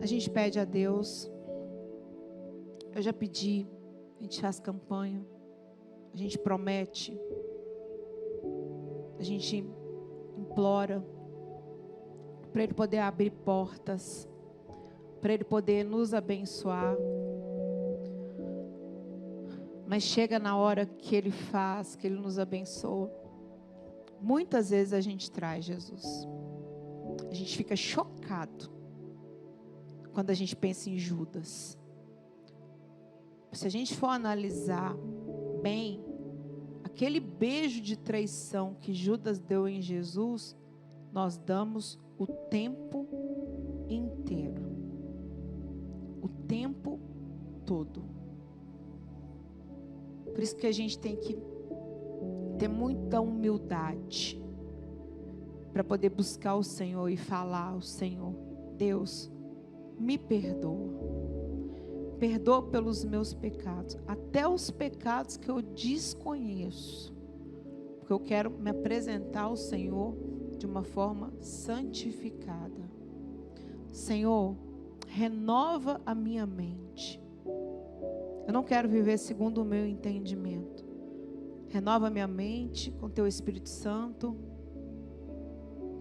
A gente pede a Deus, eu já pedi, a gente faz campanha, a gente promete, a gente implora para Ele poder abrir portas, para Ele poder nos abençoar. Mas chega na hora que Ele faz, que Ele nos abençoa. Muitas vezes a gente traz Jesus. A gente fica chocado quando a gente pensa em Judas. Se a gente for analisar bem, aquele beijo de traição que Judas deu em Jesus, nós damos o tempo inteiro. O tempo todo. Por isso que a gente tem que ter muita humildade para poder buscar o Senhor e falar ao Senhor: Deus, me perdoa. Perdoa pelos meus pecados, até os pecados que eu desconheço, porque eu quero me apresentar ao Senhor de uma forma santificada. Senhor, renova a minha mente. Eu não quero viver segundo o meu entendimento. Renova a minha mente com Teu Espírito Santo.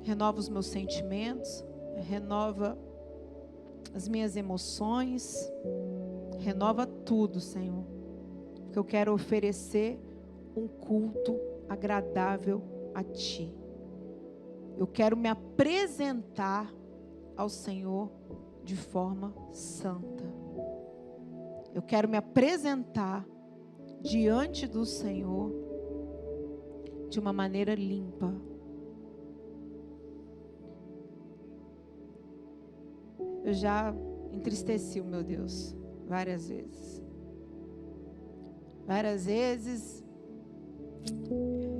Renova os meus sentimentos. Renova as minhas emoções. Renova tudo, Senhor. Porque eu quero oferecer um culto agradável a Ti. Eu quero me apresentar ao Senhor de forma santa. Eu quero me apresentar diante do Senhor de uma maneira limpa. Eu já entristeci o meu Deus várias vezes. Várias vezes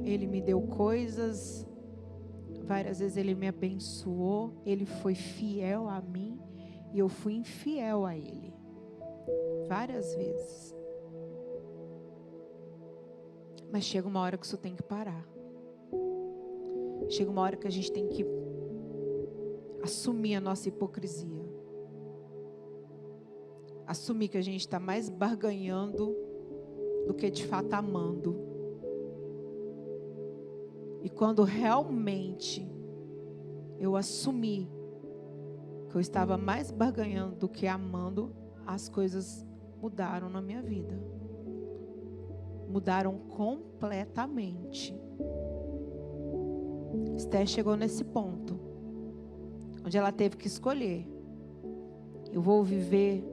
Ele me deu coisas, várias vezes Ele me abençoou, Ele foi fiel a mim e eu fui infiel a Ele. Várias vezes. Mas chega uma hora que isso tem que parar. Chega uma hora que a gente tem que assumir a nossa hipocrisia. Assumir que a gente está mais barganhando do que de fato amando. E quando realmente eu assumi que eu estava mais barganhando do que amando, as coisas mudaram na minha vida. Mudaram completamente. Esther chegou nesse ponto, onde ela teve que escolher: eu vou viver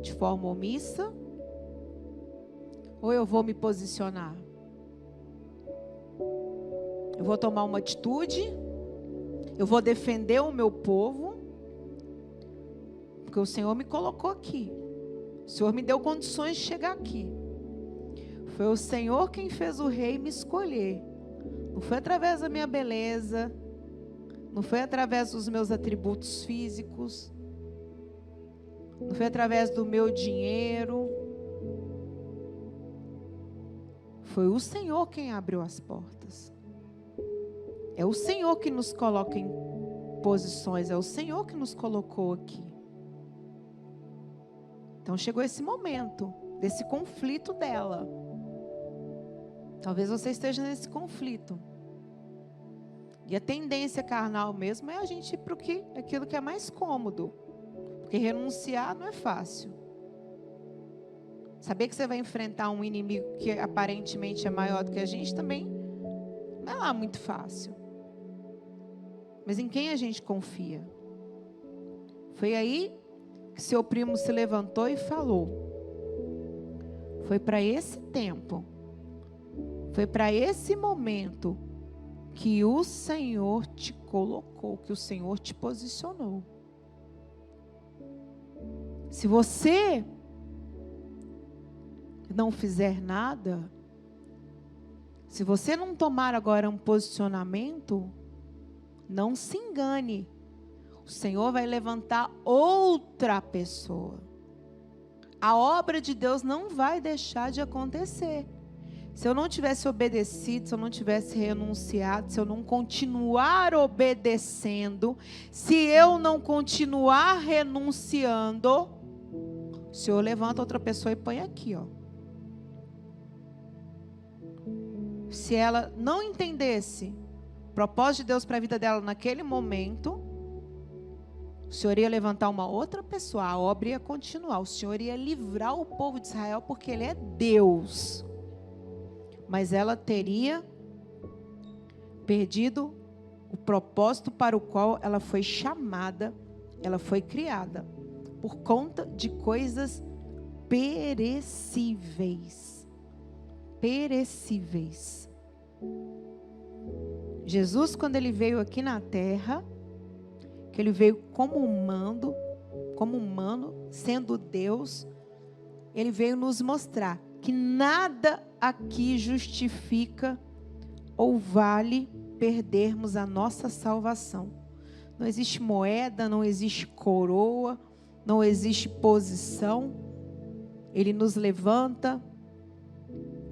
de forma omissa, ou eu vou me posicionar? Eu vou tomar uma atitude, eu vou defender o meu povo, porque o Senhor me colocou aqui. O Senhor me deu condições de chegar aqui. Foi o Senhor quem fez o rei me escolher. Não foi através da minha beleza, não foi através dos meus atributos físicos, não foi através do meu dinheiro. Foi o Senhor quem abriu as portas. É o Senhor que nos coloca em posições, é o Senhor que nos colocou aqui. Então chegou esse momento, desse conflito dela. Talvez você esteja nesse conflito. E a tendência carnal mesmo é a gente ir para aquilo que é mais cômodo. Porque renunciar não é fácil. Saber que você vai enfrentar um inimigo que aparentemente é maior do que a gente também não é lá muito fácil. Mas em quem a gente confia? Foi aí que seu primo se levantou e falou: Foi para esse tempo, foi para esse momento que o Senhor te colocou, que o Senhor te posicionou. Se você não fizer nada, se você não tomar agora um posicionamento, não se engane. O Senhor vai levantar outra pessoa. A obra de Deus não vai deixar de acontecer. Se eu não tivesse obedecido, se eu não tivesse renunciado, se eu não continuar obedecendo, se eu não continuar renunciando, o Senhor levanta outra pessoa e põe aqui, ó. Se ela não entendesse o propósito de Deus para a vida dela naquele momento, o Senhor ia levantar uma outra pessoa, a obra ia continuar. O Senhor ia livrar o povo de Israel porque Ele é Deus. Mas ela teria perdido o propósito para o qual ela foi chamada, ela foi criada, por conta de coisas perecíveis. Perecíveis. Jesus, quando Ele veio aqui na terra, que Ele veio como humano, sendo Deus, Ele veio nos mostrar que nada aqui justifica ou vale perdermos a nossa salvação. Não existe moeda, não existe coroa, não existe posição. Ele nos levanta,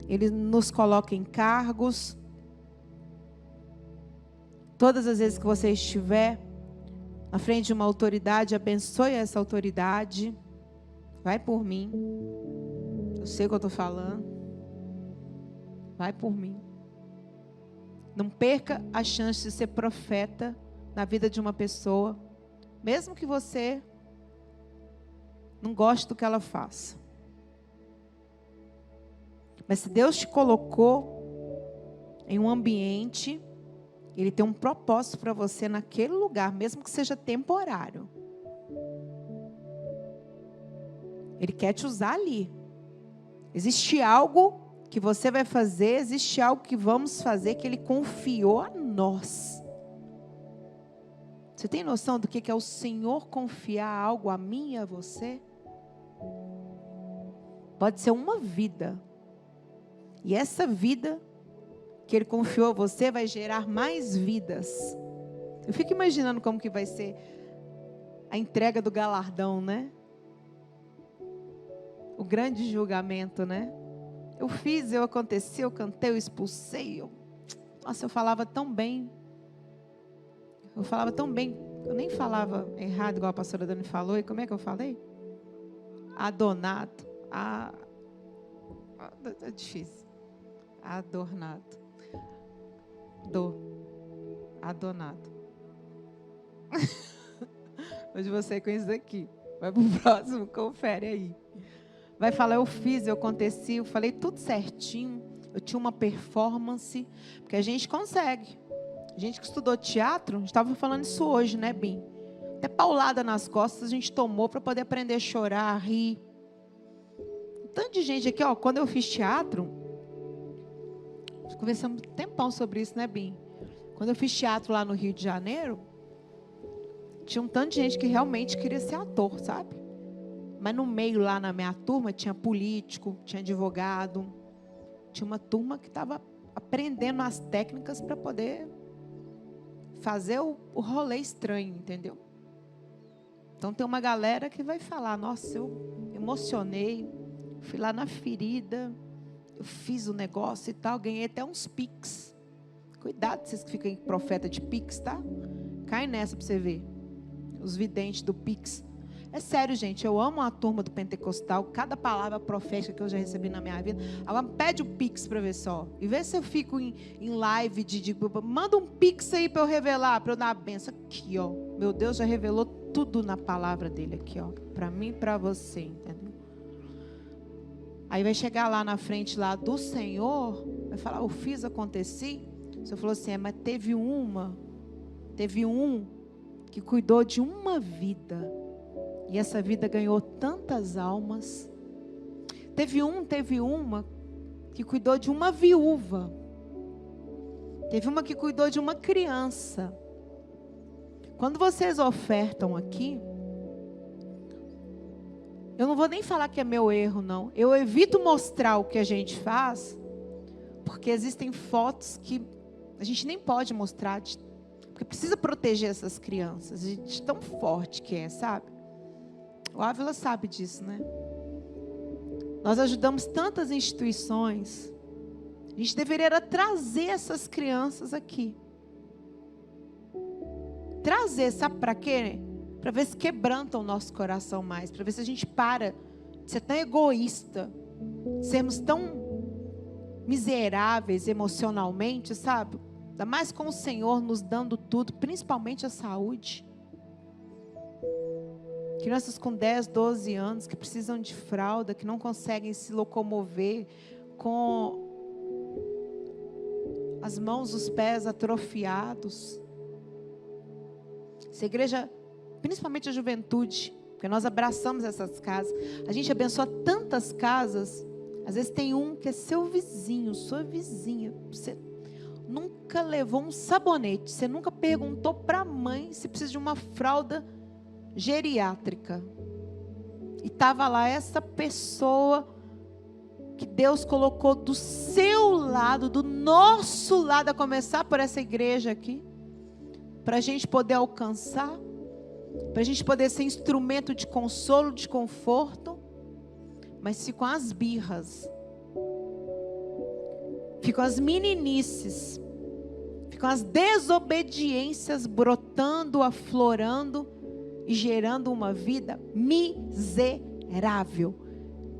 Ele nos coloca em cargos. Todas as vezes que você estiver na frente de uma autoridade, abençoe essa autoridade. Vai por mim. Eu sei o que eu estou falando. Vai por mim. Não perca a chance de ser profeta na vida de uma pessoa, mesmo que você não goste do que ela faça. Mas se Deus te colocou em um ambiente, Ele tem um propósito para você naquele lugar, mesmo que seja temporário. Ele quer te usar ali. Existe algo que você vai fazer, existe algo que vamos fazer que Ele confiou a nós. Você tem noção do que é o Senhor confiar algo a mim e a você? Pode ser uma vida. E essa vida que Ele confiou a você vai gerar mais vidas. Eu fico imaginando como que vai ser a entrega do galardão, né? O grande julgamento, né? Eu fiz, eu aconteci, eu cantei, eu expulsei. Nossa, eu falava tão bem. Eu falava tão bem. Eu nem falava errado, igual a pastora Dani falou. E como é que eu falei? Adonado. É difícil. Adornado. Adonado. Hoje você com isso aqui. Vai pro próximo, confere aí. Vai falar, eu fiz, eu aconteci, eu falei tudo certinho. Eu tinha uma performance. Porque a gente consegue. A gente que estudou teatro, a gente estava falando isso hoje, né, Bim? Até paulada nas costas a gente tomou para poder aprender a chorar, a rir. Um tanto de gente aqui, ó, quando eu fiz teatro, conversamos um tempão sobre isso, né, Bim? Quando eu fiz teatro lá no Rio de Janeiro, tinha um tanto de gente que realmente queria ser ator, sabe? Mas no meio lá na minha turma tinha político, tinha advogado, tinha uma turma que estava aprendendo as técnicas para poder fazer o rolê estranho, entendeu? Então tem uma galera que vai falar, nossa, eu emocionei, fui lá na ferida, eu fiz o negócio e tal, ganhei até uns Pix. Cuidado, vocês que ficam profeta de Pix, tá? Cai nessa para você ver. Os videntes do Pix. É sério, gente, eu amo a turma do Pentecostal, cada palavra profética que eu já recebi na minha vida. Agora pede o Pix para ver só. E vê se eu fico em live manda um Pix aí para eu revelar, para eu dar a benção. Aqui, ó. Meu Deus já revelou tudo na palavra dele aqui, ó. Para mim e para você, entendeu? Aí vai chegar lá na frente lá do Senhor, vai falar, eu fiz, aconteci. O Senhor falou assim, mas teve um que cuidou de uma vida. E essa vida ganhou tantas almas. Teve uma que cuidou de uma viúva. Teve uma que cuidou de uma criança. Quando vocês ofertam aqui, eu não vou nem falar que é meu erro, não. Eu evito mostrar o que a gente faz, porque existem fotos que a gente nem pode mostrar, porque precisa proteger essas crianças, de tão forte que é, sabe? O Ávila sabe disso, né? Nós ajudamos tantas instituições. A gente deveria trazer essas crianças aqui. Trazer, sabe para quê? Para ver se quebranta o nosso coração mais. Para ver se a gente para de ser tão egoísta. De sermos tão miseráveis emocionalmente, sabe? Ainda mais com o Senhor nos dando tudo, principalmente a saúde. Crianças com 10, 12 anos que precisam de fralda, que não conseguem se locomover, com as mãos, os pés atrofiados. Essa igreja, principalmente a juventude, porque nós abraçamos essas casas. A gente abençoa tantas casas. Às vezes tem um que é seu vizinho, sua vizinha. Você nunca levou um sabonete. Você nunca perguntou para a mãe se precisa de uma fralda geriátrica. E estava lá essa pessoa que Deus colocou do seu lado, do nosso lado, a começar por essa igreja aqui, para a gente poder alcançar, para a gente poder ser instrumento de consolo, de conforto. Mas ficam as birras, ficam as meninices, ficam as desobediências brotando, aflorando e gerando uma vida miserável,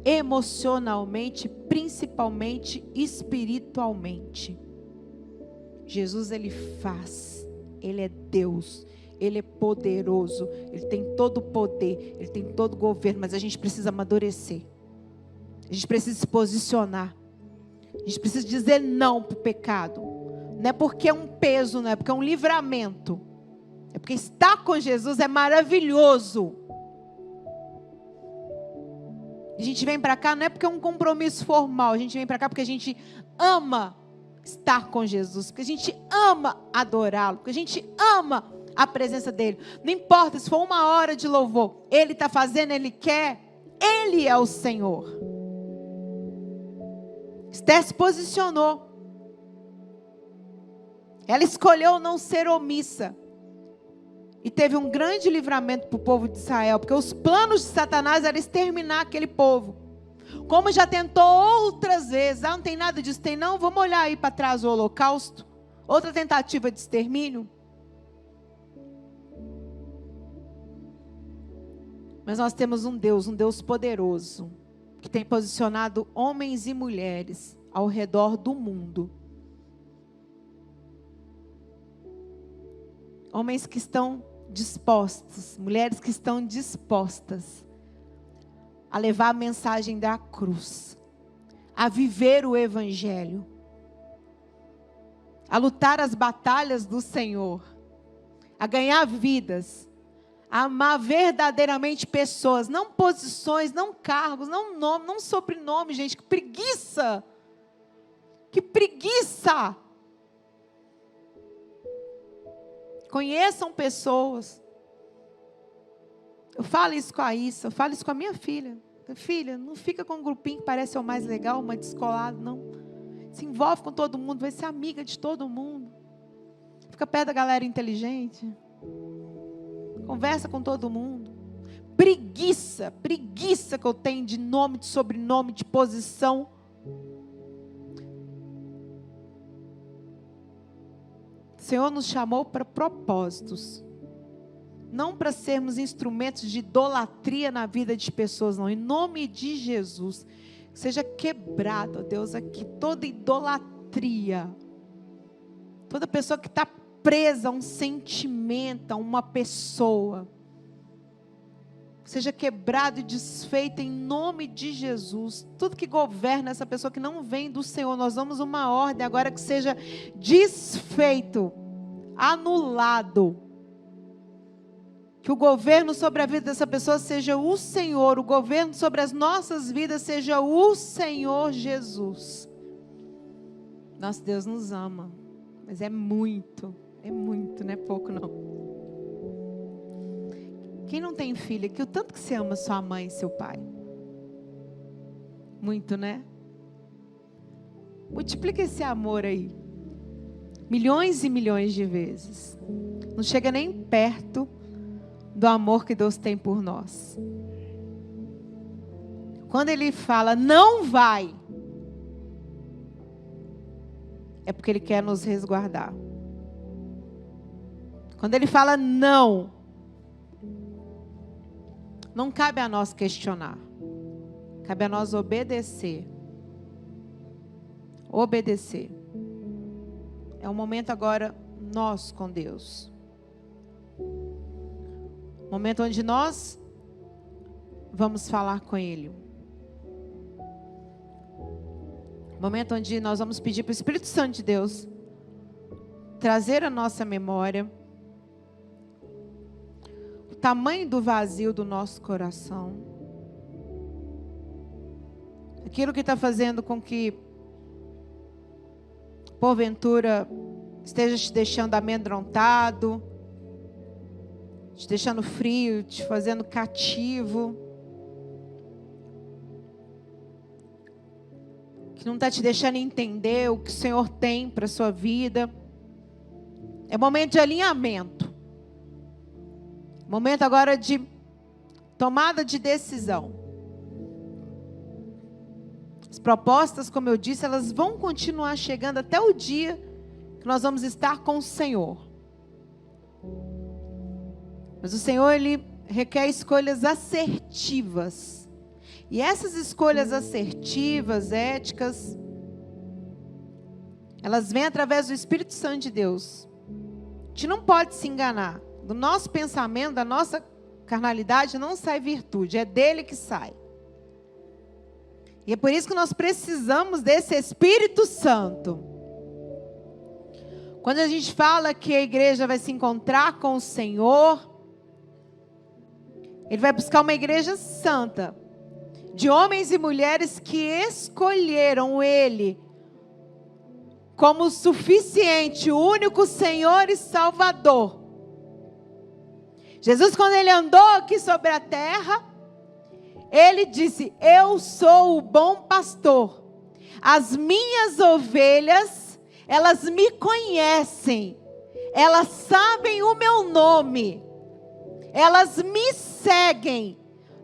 emocionalmente, principalmente espiritualmente. Jesus, Ele faz, Ele é Deus, Ele é poderoso, Ele tem todo o poder, Ele tem todo o governo, mas a gente precisa amadurecer, a gente precisa se posicionar, a gente precisa dizer não para o pecado. Não é porque é um peso, não é porque é um livramento, é porque estar com Jesus é maravilhoso. A gente vem para cá não é porque é um compromisso formal, a gente vem para cá porque a gente ama estar com Jesus, porque a gente ama adorá-lo, porque a gente ama a presença dele. Não importa se for 1 hora de louvor, Ele está fazendo, Ele quer, Ele é o Senhor. Esther se posicionou, ela escolheu não ser omissa, e teve um grande livramento para o povo de Israel, porque os planos de Satanás eram exterminar aquele povo. Como já tentou outras vezes. Não tem nada disso, tem não? Vamos olhar aí para trás o holocausto. Outra tentativa de extermínio. Mas nós temos um Deus poderoso, que tem posicionado homens e mulheres ao redor do mundo. Homens que estão dispostos, mulheres que estão dispostas a levar a mensagem da cruz, a viver o evangelho, a lutar as batalhas do Senhor, a ganhar vidas, a amar verdadeiramente pessoas, não posições, não cargos, não nome, não sobrenome, gente, que preguiça! Que preguiça! Conheçam pessoas. Eu falo isso com a Issa, eu falo isso com a minha filha. Filha, não fica com um grupinho que parece ser o mais legal, uma descolada, não. Se envolve com todo mundo, vai ser amiga de todo mundo. Fica perto da galera inteligente. Conversa com todo mundo. Preguiça que eu tenho de nome, de sobrenome, de posição. O Senhor nos chamou para propósitos. Não para sermos instrumentos de idolatria na vida de pessoas, não. Em nome de Jesus, seja quebrado, ó Deus, aqui toda idolatria. Toda pessoa que está presa a um sentimento, a uma pessoa. Seja quebrado e desfeito em nome de Jesus. Tudo que governa essa pessoa que não vem do Senhor, nós damos uma ordem agora que seja desfeito, anulado. Que o governo sobre a vida dessa pessoa seja o Senhor. O governo sobre as nossas vidas seja o Senhor Jesus. Nosso Deus nos ama. Mas é muito, não é pouco não. Quem não tem filho aqui, o tanto que você ama sua mãe e seu pai? Muito, né? Multiplica esse amor aí. Milhões e milhões de vezes. Não chega nem perto do amor que Deus tem por nós. Quando Ele fala, não vai, é porque Ele quer nos resguardar. Quando Ele fala não cabe a nós questionar. Cabe a nós obedecer. Obedecer. É um momento agora, nós com Deus. Momento onde nós vamos falar com Ele. Momento onde nós vamos pedir para o Espírito Santo de Deus trazer a nossa memória o tamanho do vazio do nosso coração. Aquilo que está fazendo com que, porventura, esteja te deixando amedrontado, te deixando frio, te fazendo cativo, que não está te deixando entender o que o Senhor tem para a sua vida. É momento de alinhamento. Momento agora de tomada de decisão. As propostas, como eu disse, elas vão continuar chegando até o dia que nós vamos estar com o Senhor. Mas o Senhor, Ele requer escolhas assertivas. E essas escolhas assertivas, éticas, elas vêm através do Espírito Santo de Deus. A gente não pode se enganar. Do nosso pensamento, da nossa carnalidade, não sai virtude. É dele que sai. E é por isso que nós precisamos desse Espírito Santo. Quando a gente fala que a igreja vai se encontrar com o Senhor, Ele vai buscar uma igreja santa, de homens e mulheres que escolheram Ele como o suficiente, o único Senhor e Salvador. Jesus, quando Ele andou aqui sobre a terra, Ele disse: eu sou o bom pastor. As minhas ovelhas, elas me conhecem. Elas sabem o meu nome. Elas me seguem.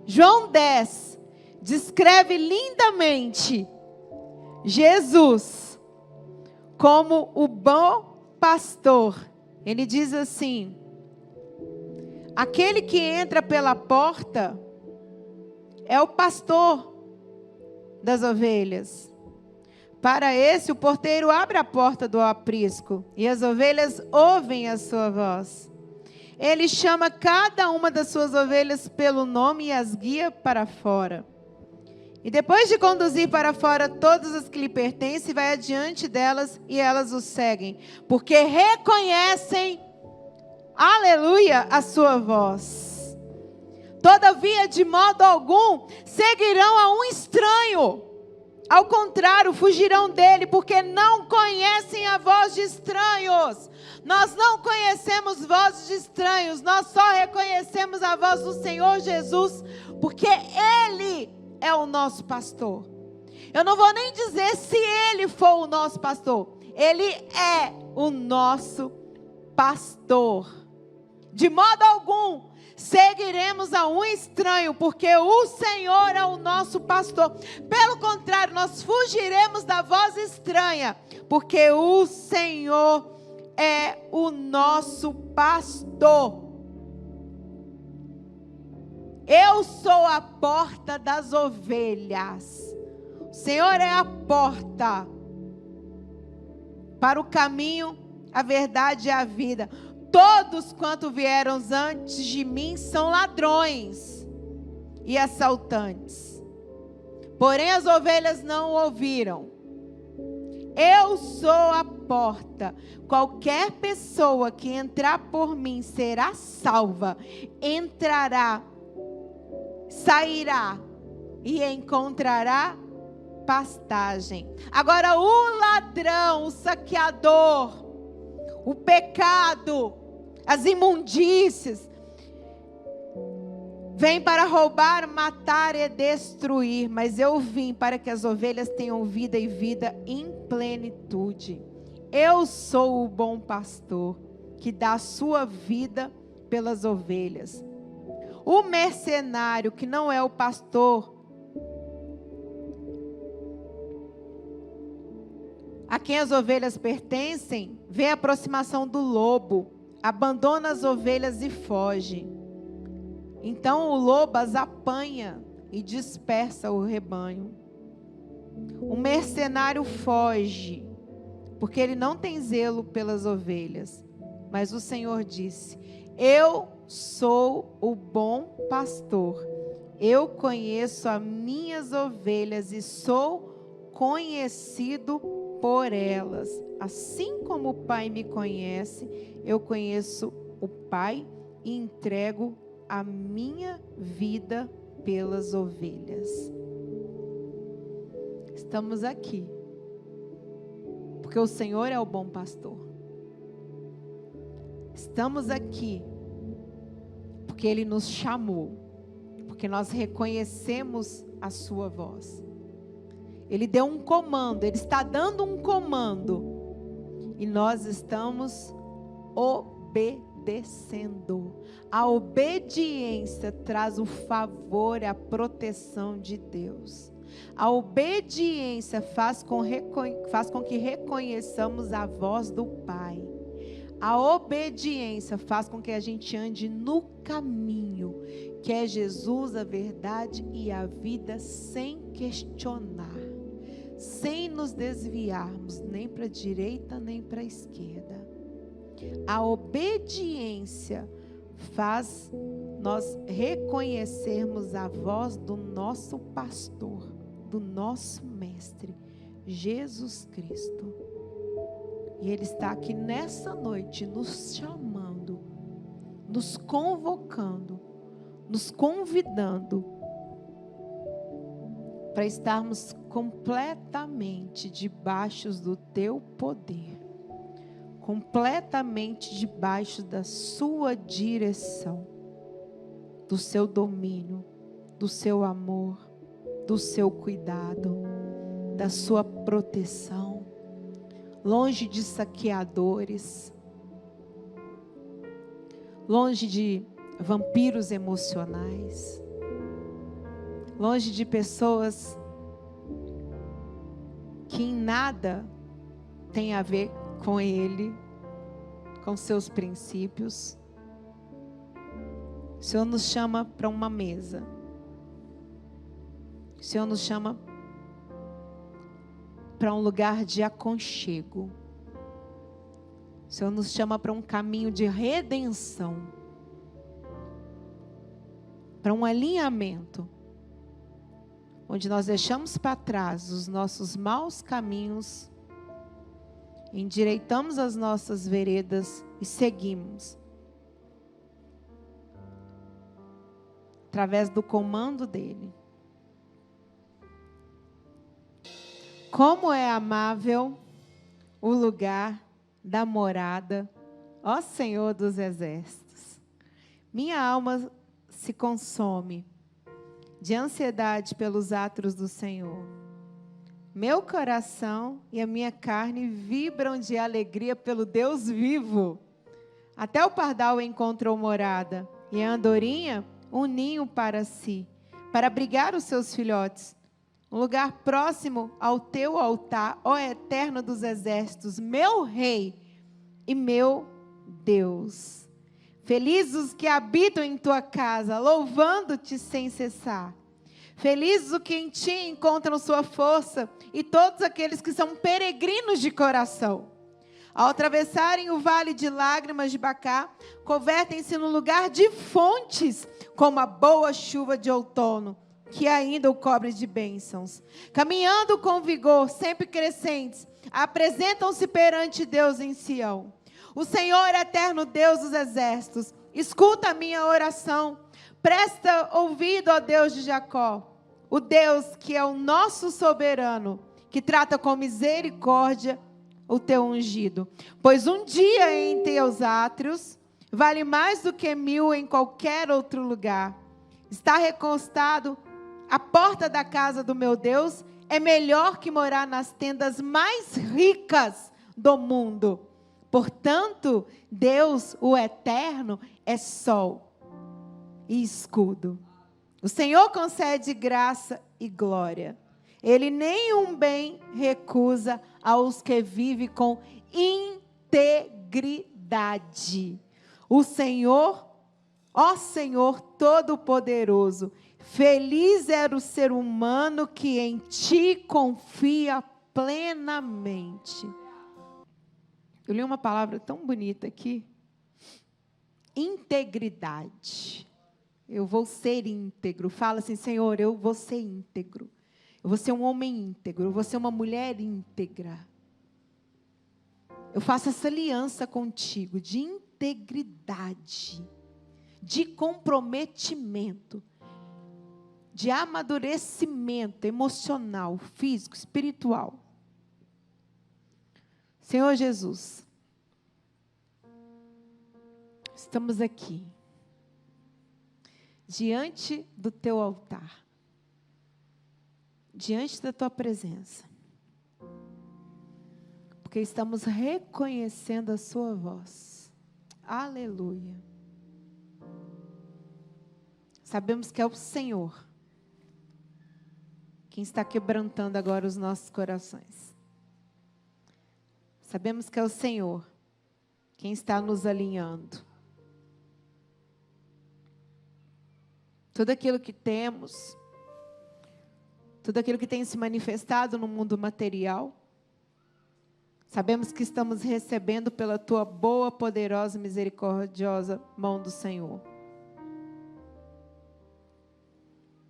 João 10 descreve lindamente Jesus como o bom pastor. Ele diz assim: aquele que entra pela porta é o pastor das ovelhas. Para esse, o porteiro abre a porta do aprisco e as ovelhas ouvem a sua voz. Ele chama cada uma das suas ovelhas pelo nome e as guia para fora. E depois de conduzir para fora todas as que lhe pertencem, vai adiante delas e elas o seguem, porque reconhecem, aleluia, a sua voz. Todavia, de modo algum, seguirão a um estranho. Ao contrário, fugirão dele, porque não conhecem a voz de estranhos. Nós não conhecemos vozes de estranhos, nós só reconhecemos a voz do Senhor Jesus, porque Ele é o nosso pastor. Eu não vou nem dizer se Ele for o nosso pastor. Ele é o nosso pastor. De modo algum seguiremos a um estranho, porque o Senhor é o nosso pastor. Pelo contrário, nós fugiremos da voz estranha, porque o Senhor é o nosso pastor. Eu sou a porta das ovelhas. O Senhor é a porta para o caminho, a verdade e a vida. Todos quanto vieram antes de mim são ladrões e assaltantes. Porém as ovelhas não ouviram. Eu sou a porta. Qualquer pessoa que entrar por mim será salva. Entrará, sairá e encontrará pastagem. Agora o ladrão, o saqueador, o pecado, as imundícias, vem para roubar, matar e destruir, mas eu vim para que as ovelhas tenham vida e vida em plenitude. Eu sou o bom pastor, que dá a sua vida pelas ovelhas. O mercenário, que não é o pastor, a quem as ovelhas pertencem, vê a aproximação do lobo, abandona as ovelhas e foge. Então o lobo as apanha e dispersa o rebanho. O mercenário foge, porque ele não tem zelo pelas ovelhas. Mas o Senhor disse: eu sou o bom pastor. Eu conheço as minhas ovelhas e sou conhecido por elas. Assim como o Pai me conhece, eu conheço o Pai e entrego a minha vida pelas ovelhas. Estamos aqui porque o Senhor é o bom pastor. Estamos aqui porque Ele nos chamou, porque nós reconhecemos a sua voz. Ele deu um comando, Ele está dando um comando, e nós estamos obedecendo. A obediência traz o favor e a proteção de Deus. A obediência faz com que reconheçamos a voz do Pai. A obediência faz com que a gente ande no caminho, que é Jesus, a verdade e a vida, sem questionar, sem nos desviarmos nem para a direita nem para a esquerda. A obediência faz nós reconhecermos a voz do nosso pastor, do nosso mestre, Jesus Cristo. E Ele está aqui nessa noite nos chamando, nos convocando, nos convidando para estarmos completamente debaixo do Teu poder, completamente debaixo da Sua direção, do Seu domínio, do Seu amor, do Seu cuidado, da Sua proteção, longe de saqueadores, longe de vampiros emocionais, longe de pessoas que em nada tem a ver com Ele, com seus princípios. O Senhor nos chama para uma mesa. O Senhor nos chama para um lugar de aconchego. O Senhor nos chama para um caminho de redenção, para um alinhamento, onde nós deixamos para trás os nossos maus caminhos, endireitamos as nossas veredas e seguimos através do comando dEle. Como é amável o lugar da morada, ó Senhor dos exércitos. Minha alma se consome de ansiedade pelos atos do Senhor. Meu coração e a minha carne vibram de alegria pelo Deus vivo. Até o pardal encontrou morada, e a andorinha um ninho para si, para abrigar os seus filhotes. Um lugar próximo ao teu altar, ó Eterno dos exércitos, meu Rei e meu Deus. Felizes os que habitam em tua casa, louvando-te sem cessar. Felizes os que em ti encontram sua força, e todos aqueles que são peregrinos de coração. Ao atravessarem o vale de lágrimas de Bacá, convertem-se num lugar de fontes, como a boa chuva de outono. que ainda o cobre de bênçãos. Caminhando com vigor, sempre crescentes, apresentam-se perante Deus em Sião. O Senhor é eterno Deus dos exércitos, escuta a minha oração. Presta ouvido ao Deus de Jacó, o Deus que é o nosso soberano, que trata com misericórdia o teu ungido. Pois um dia em teus átrios vale mais do que 1000 em qualquer outro lugar. Estar recostado à porta da casa do meu Deus é melhor que morar nas tendas mais ricas do mundo. Portanto, Deus, o eterno, é sol e escudo. O Senhor concede graça e glória. Ele nenhum bem recusa aos que vivem com integridade. O Senhor, ó Senhor Todo-Poderoso, feliz era o ser humano que em ti confia plenamente. Eu li uma palavra tão bonita aqui. Integridade. Eu vou ser íntegro. Fala assim, Senhor, eu vou ser íntegro. Eu vou ser um homem íntegro. Eu vou ser uma mulher íntegra. Eu faço essa aliança contigo de integridade, de comprometimento, de amadurecimento emocional, físico, espiritual. Senhor Jesus, estamos aqui, diante do teu altar, diante da tua presença, porque estamos reconhecendo a sua voz. Aleluia. Sabemos que é o Senhor quem está quebrantando agora os nossos corações. Sabemos que é o Senhor quem está nos alinhando. Tudo aquilo que temos, tudo aquilo que tem se manifestado no mundo material, sabemos que estamos recebendo pela tua boa, poderosa e misericordiosa mão do Senhor.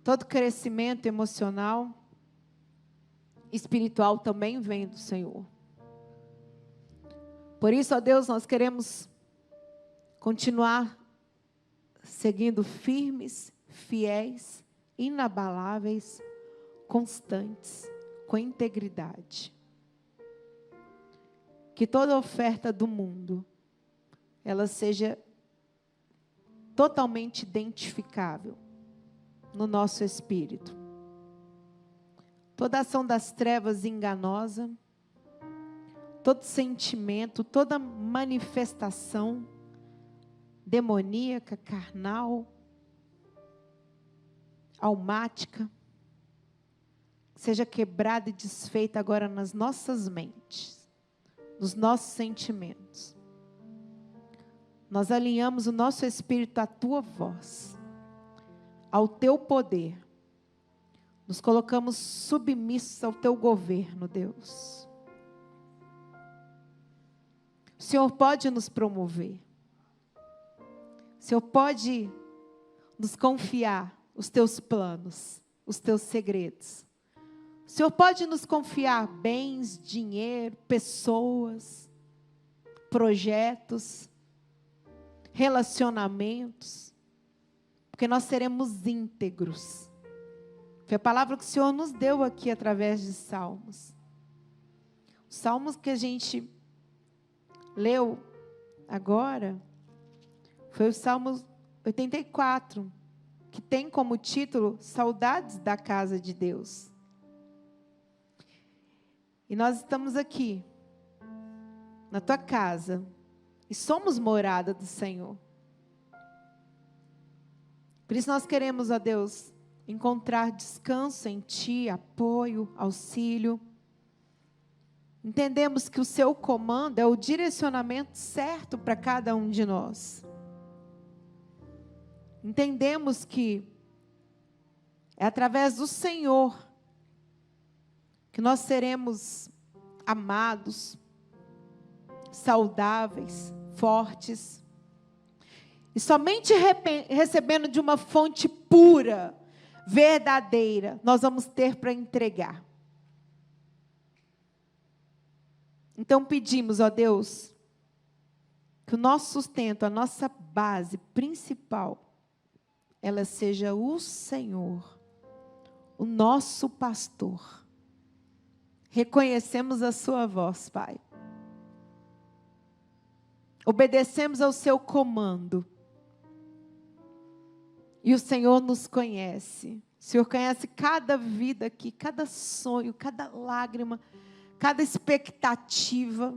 Todo crescimento emocional, espiritual também vem do Senhor. Por isso, ó Deus, nós queremos continuar seguindo firmes, fiéis, inabaláveis, constantes, com integridade. Que toda oferta do mundo, ela seja totalmente identificável no nosso espírito. Toda ação das trevas enganosa, todo sentimento, toda manifestação demoníaca, carnal, almática, seja quebrada e desfeita agora nas nossas mentes, nos nossos sentimentos. Nós alinhamos o nosso espírito à tua voz, ao teu poder. Nos colocamos submissos ao teu governo, Deus. O Senhor pode nos promover. O Senhor pode nos confiar os teus planos, os teus segredos. O Senhor pode nos confiar bens, dinheiro, pessoas, projetos, relacionamentos, porque nós seremos íntegros. Foi a palavra que o Senhor nos deu aqui através de Salmos. Os Salmos que a gente leu agora foi o Salmo 84, que tem como título Saudades da Casa de Deus. E nós estamos aqui, na tua casa, e somos morada do Senhor. Por isso nós queremos, ó Deus, encontrar descanso em ti, apoio, auxílio. Entendemos que o seu comando é o direcionamento certo para cada um de nós. Entendemos que é através do Senhor que nós seremos amados, saudáveis, fortes. E somente recebendo de uma fonte pura, verdadeira nós vamos ter para entregar. Então pedimos, ó Deus, que o nosso sustento, a nossa base principal, ela seja o Senhor, o nosso pastor. Reconhecemos a sua voz, Pai. Obedecemos ao seu comando. E o Senhor nos conhece. O Senhor conhece cada vida aqui, cada sonho, cada lágrima, cada expectativa.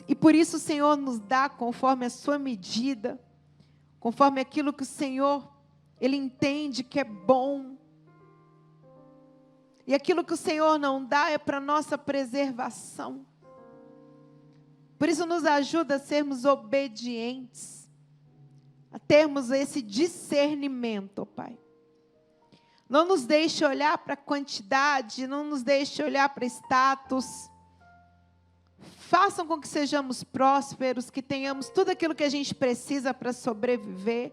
E por isso o Senhor nos dá conforme a sua medida, conforme aquilo que o Senhor, Ele entende que é bom. E aquilo que o Senhor não dá é para nossa preservação. Por isso nos ajuda a sermos obedientes, a termos esse discernimento, Pai. Não nos deixe olhar para a quantidade, não nos deixe olhar para status. Façam com que sejamos prósperos, que tenhamos tudo aquilo que a gente precisa para sobreviver.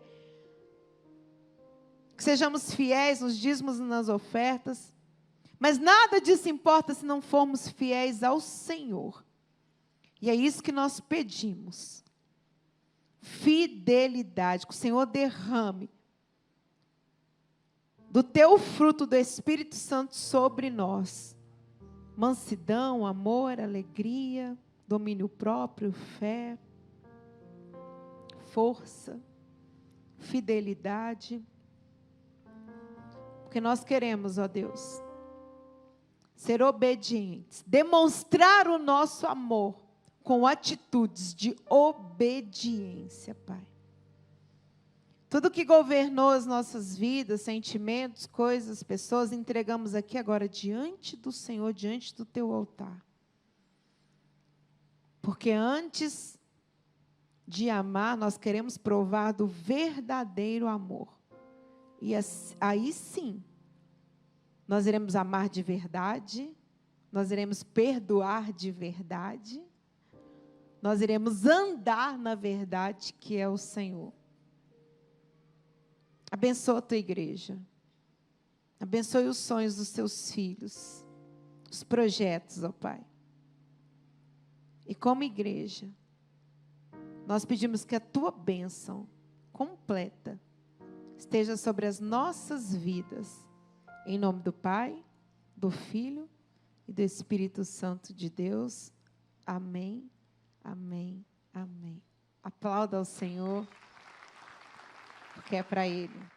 Que sejamos fiéis nos dízimos e nas ofertas. Mas nada disso importa se não formos fiéis ao Senhor. E é isso que nós pedimos. Fidelidade, que o Senhor derrame do teu fruto do Espírito Santo sobre nós. Mansidão, amor, alegria, domínio próprio, fé, força, fidelidade. Porque nós queremos, ó Deus, ser obedientes, demonstrar o nosso amor com atitudes de obediência, Pai. Tudo que governou as nossas vidas, sentimentos, coisas, pessoas, entregamos aqui agora diante do Senhor, diante do teu altar. Porque antes de amar, nós queremos provar do verdadeiro amor. E aí sim, nós iremos amar de verdade, nós iremos perdoar de verdade, nós iremos andar na verdade que é o Senhor. Abençoa a tua igreja. Abençoe os sonhos dos teus filhos, os projetos, ó Pai. E como igreja, nós pedimos que a tua bênção completa esteja sobre as nossas vidas. Em nome do Pai, do Filho e do Espírito Santo de Deus. Amém, amém, amém. Aplauda ao Senhor, porque é para Ele.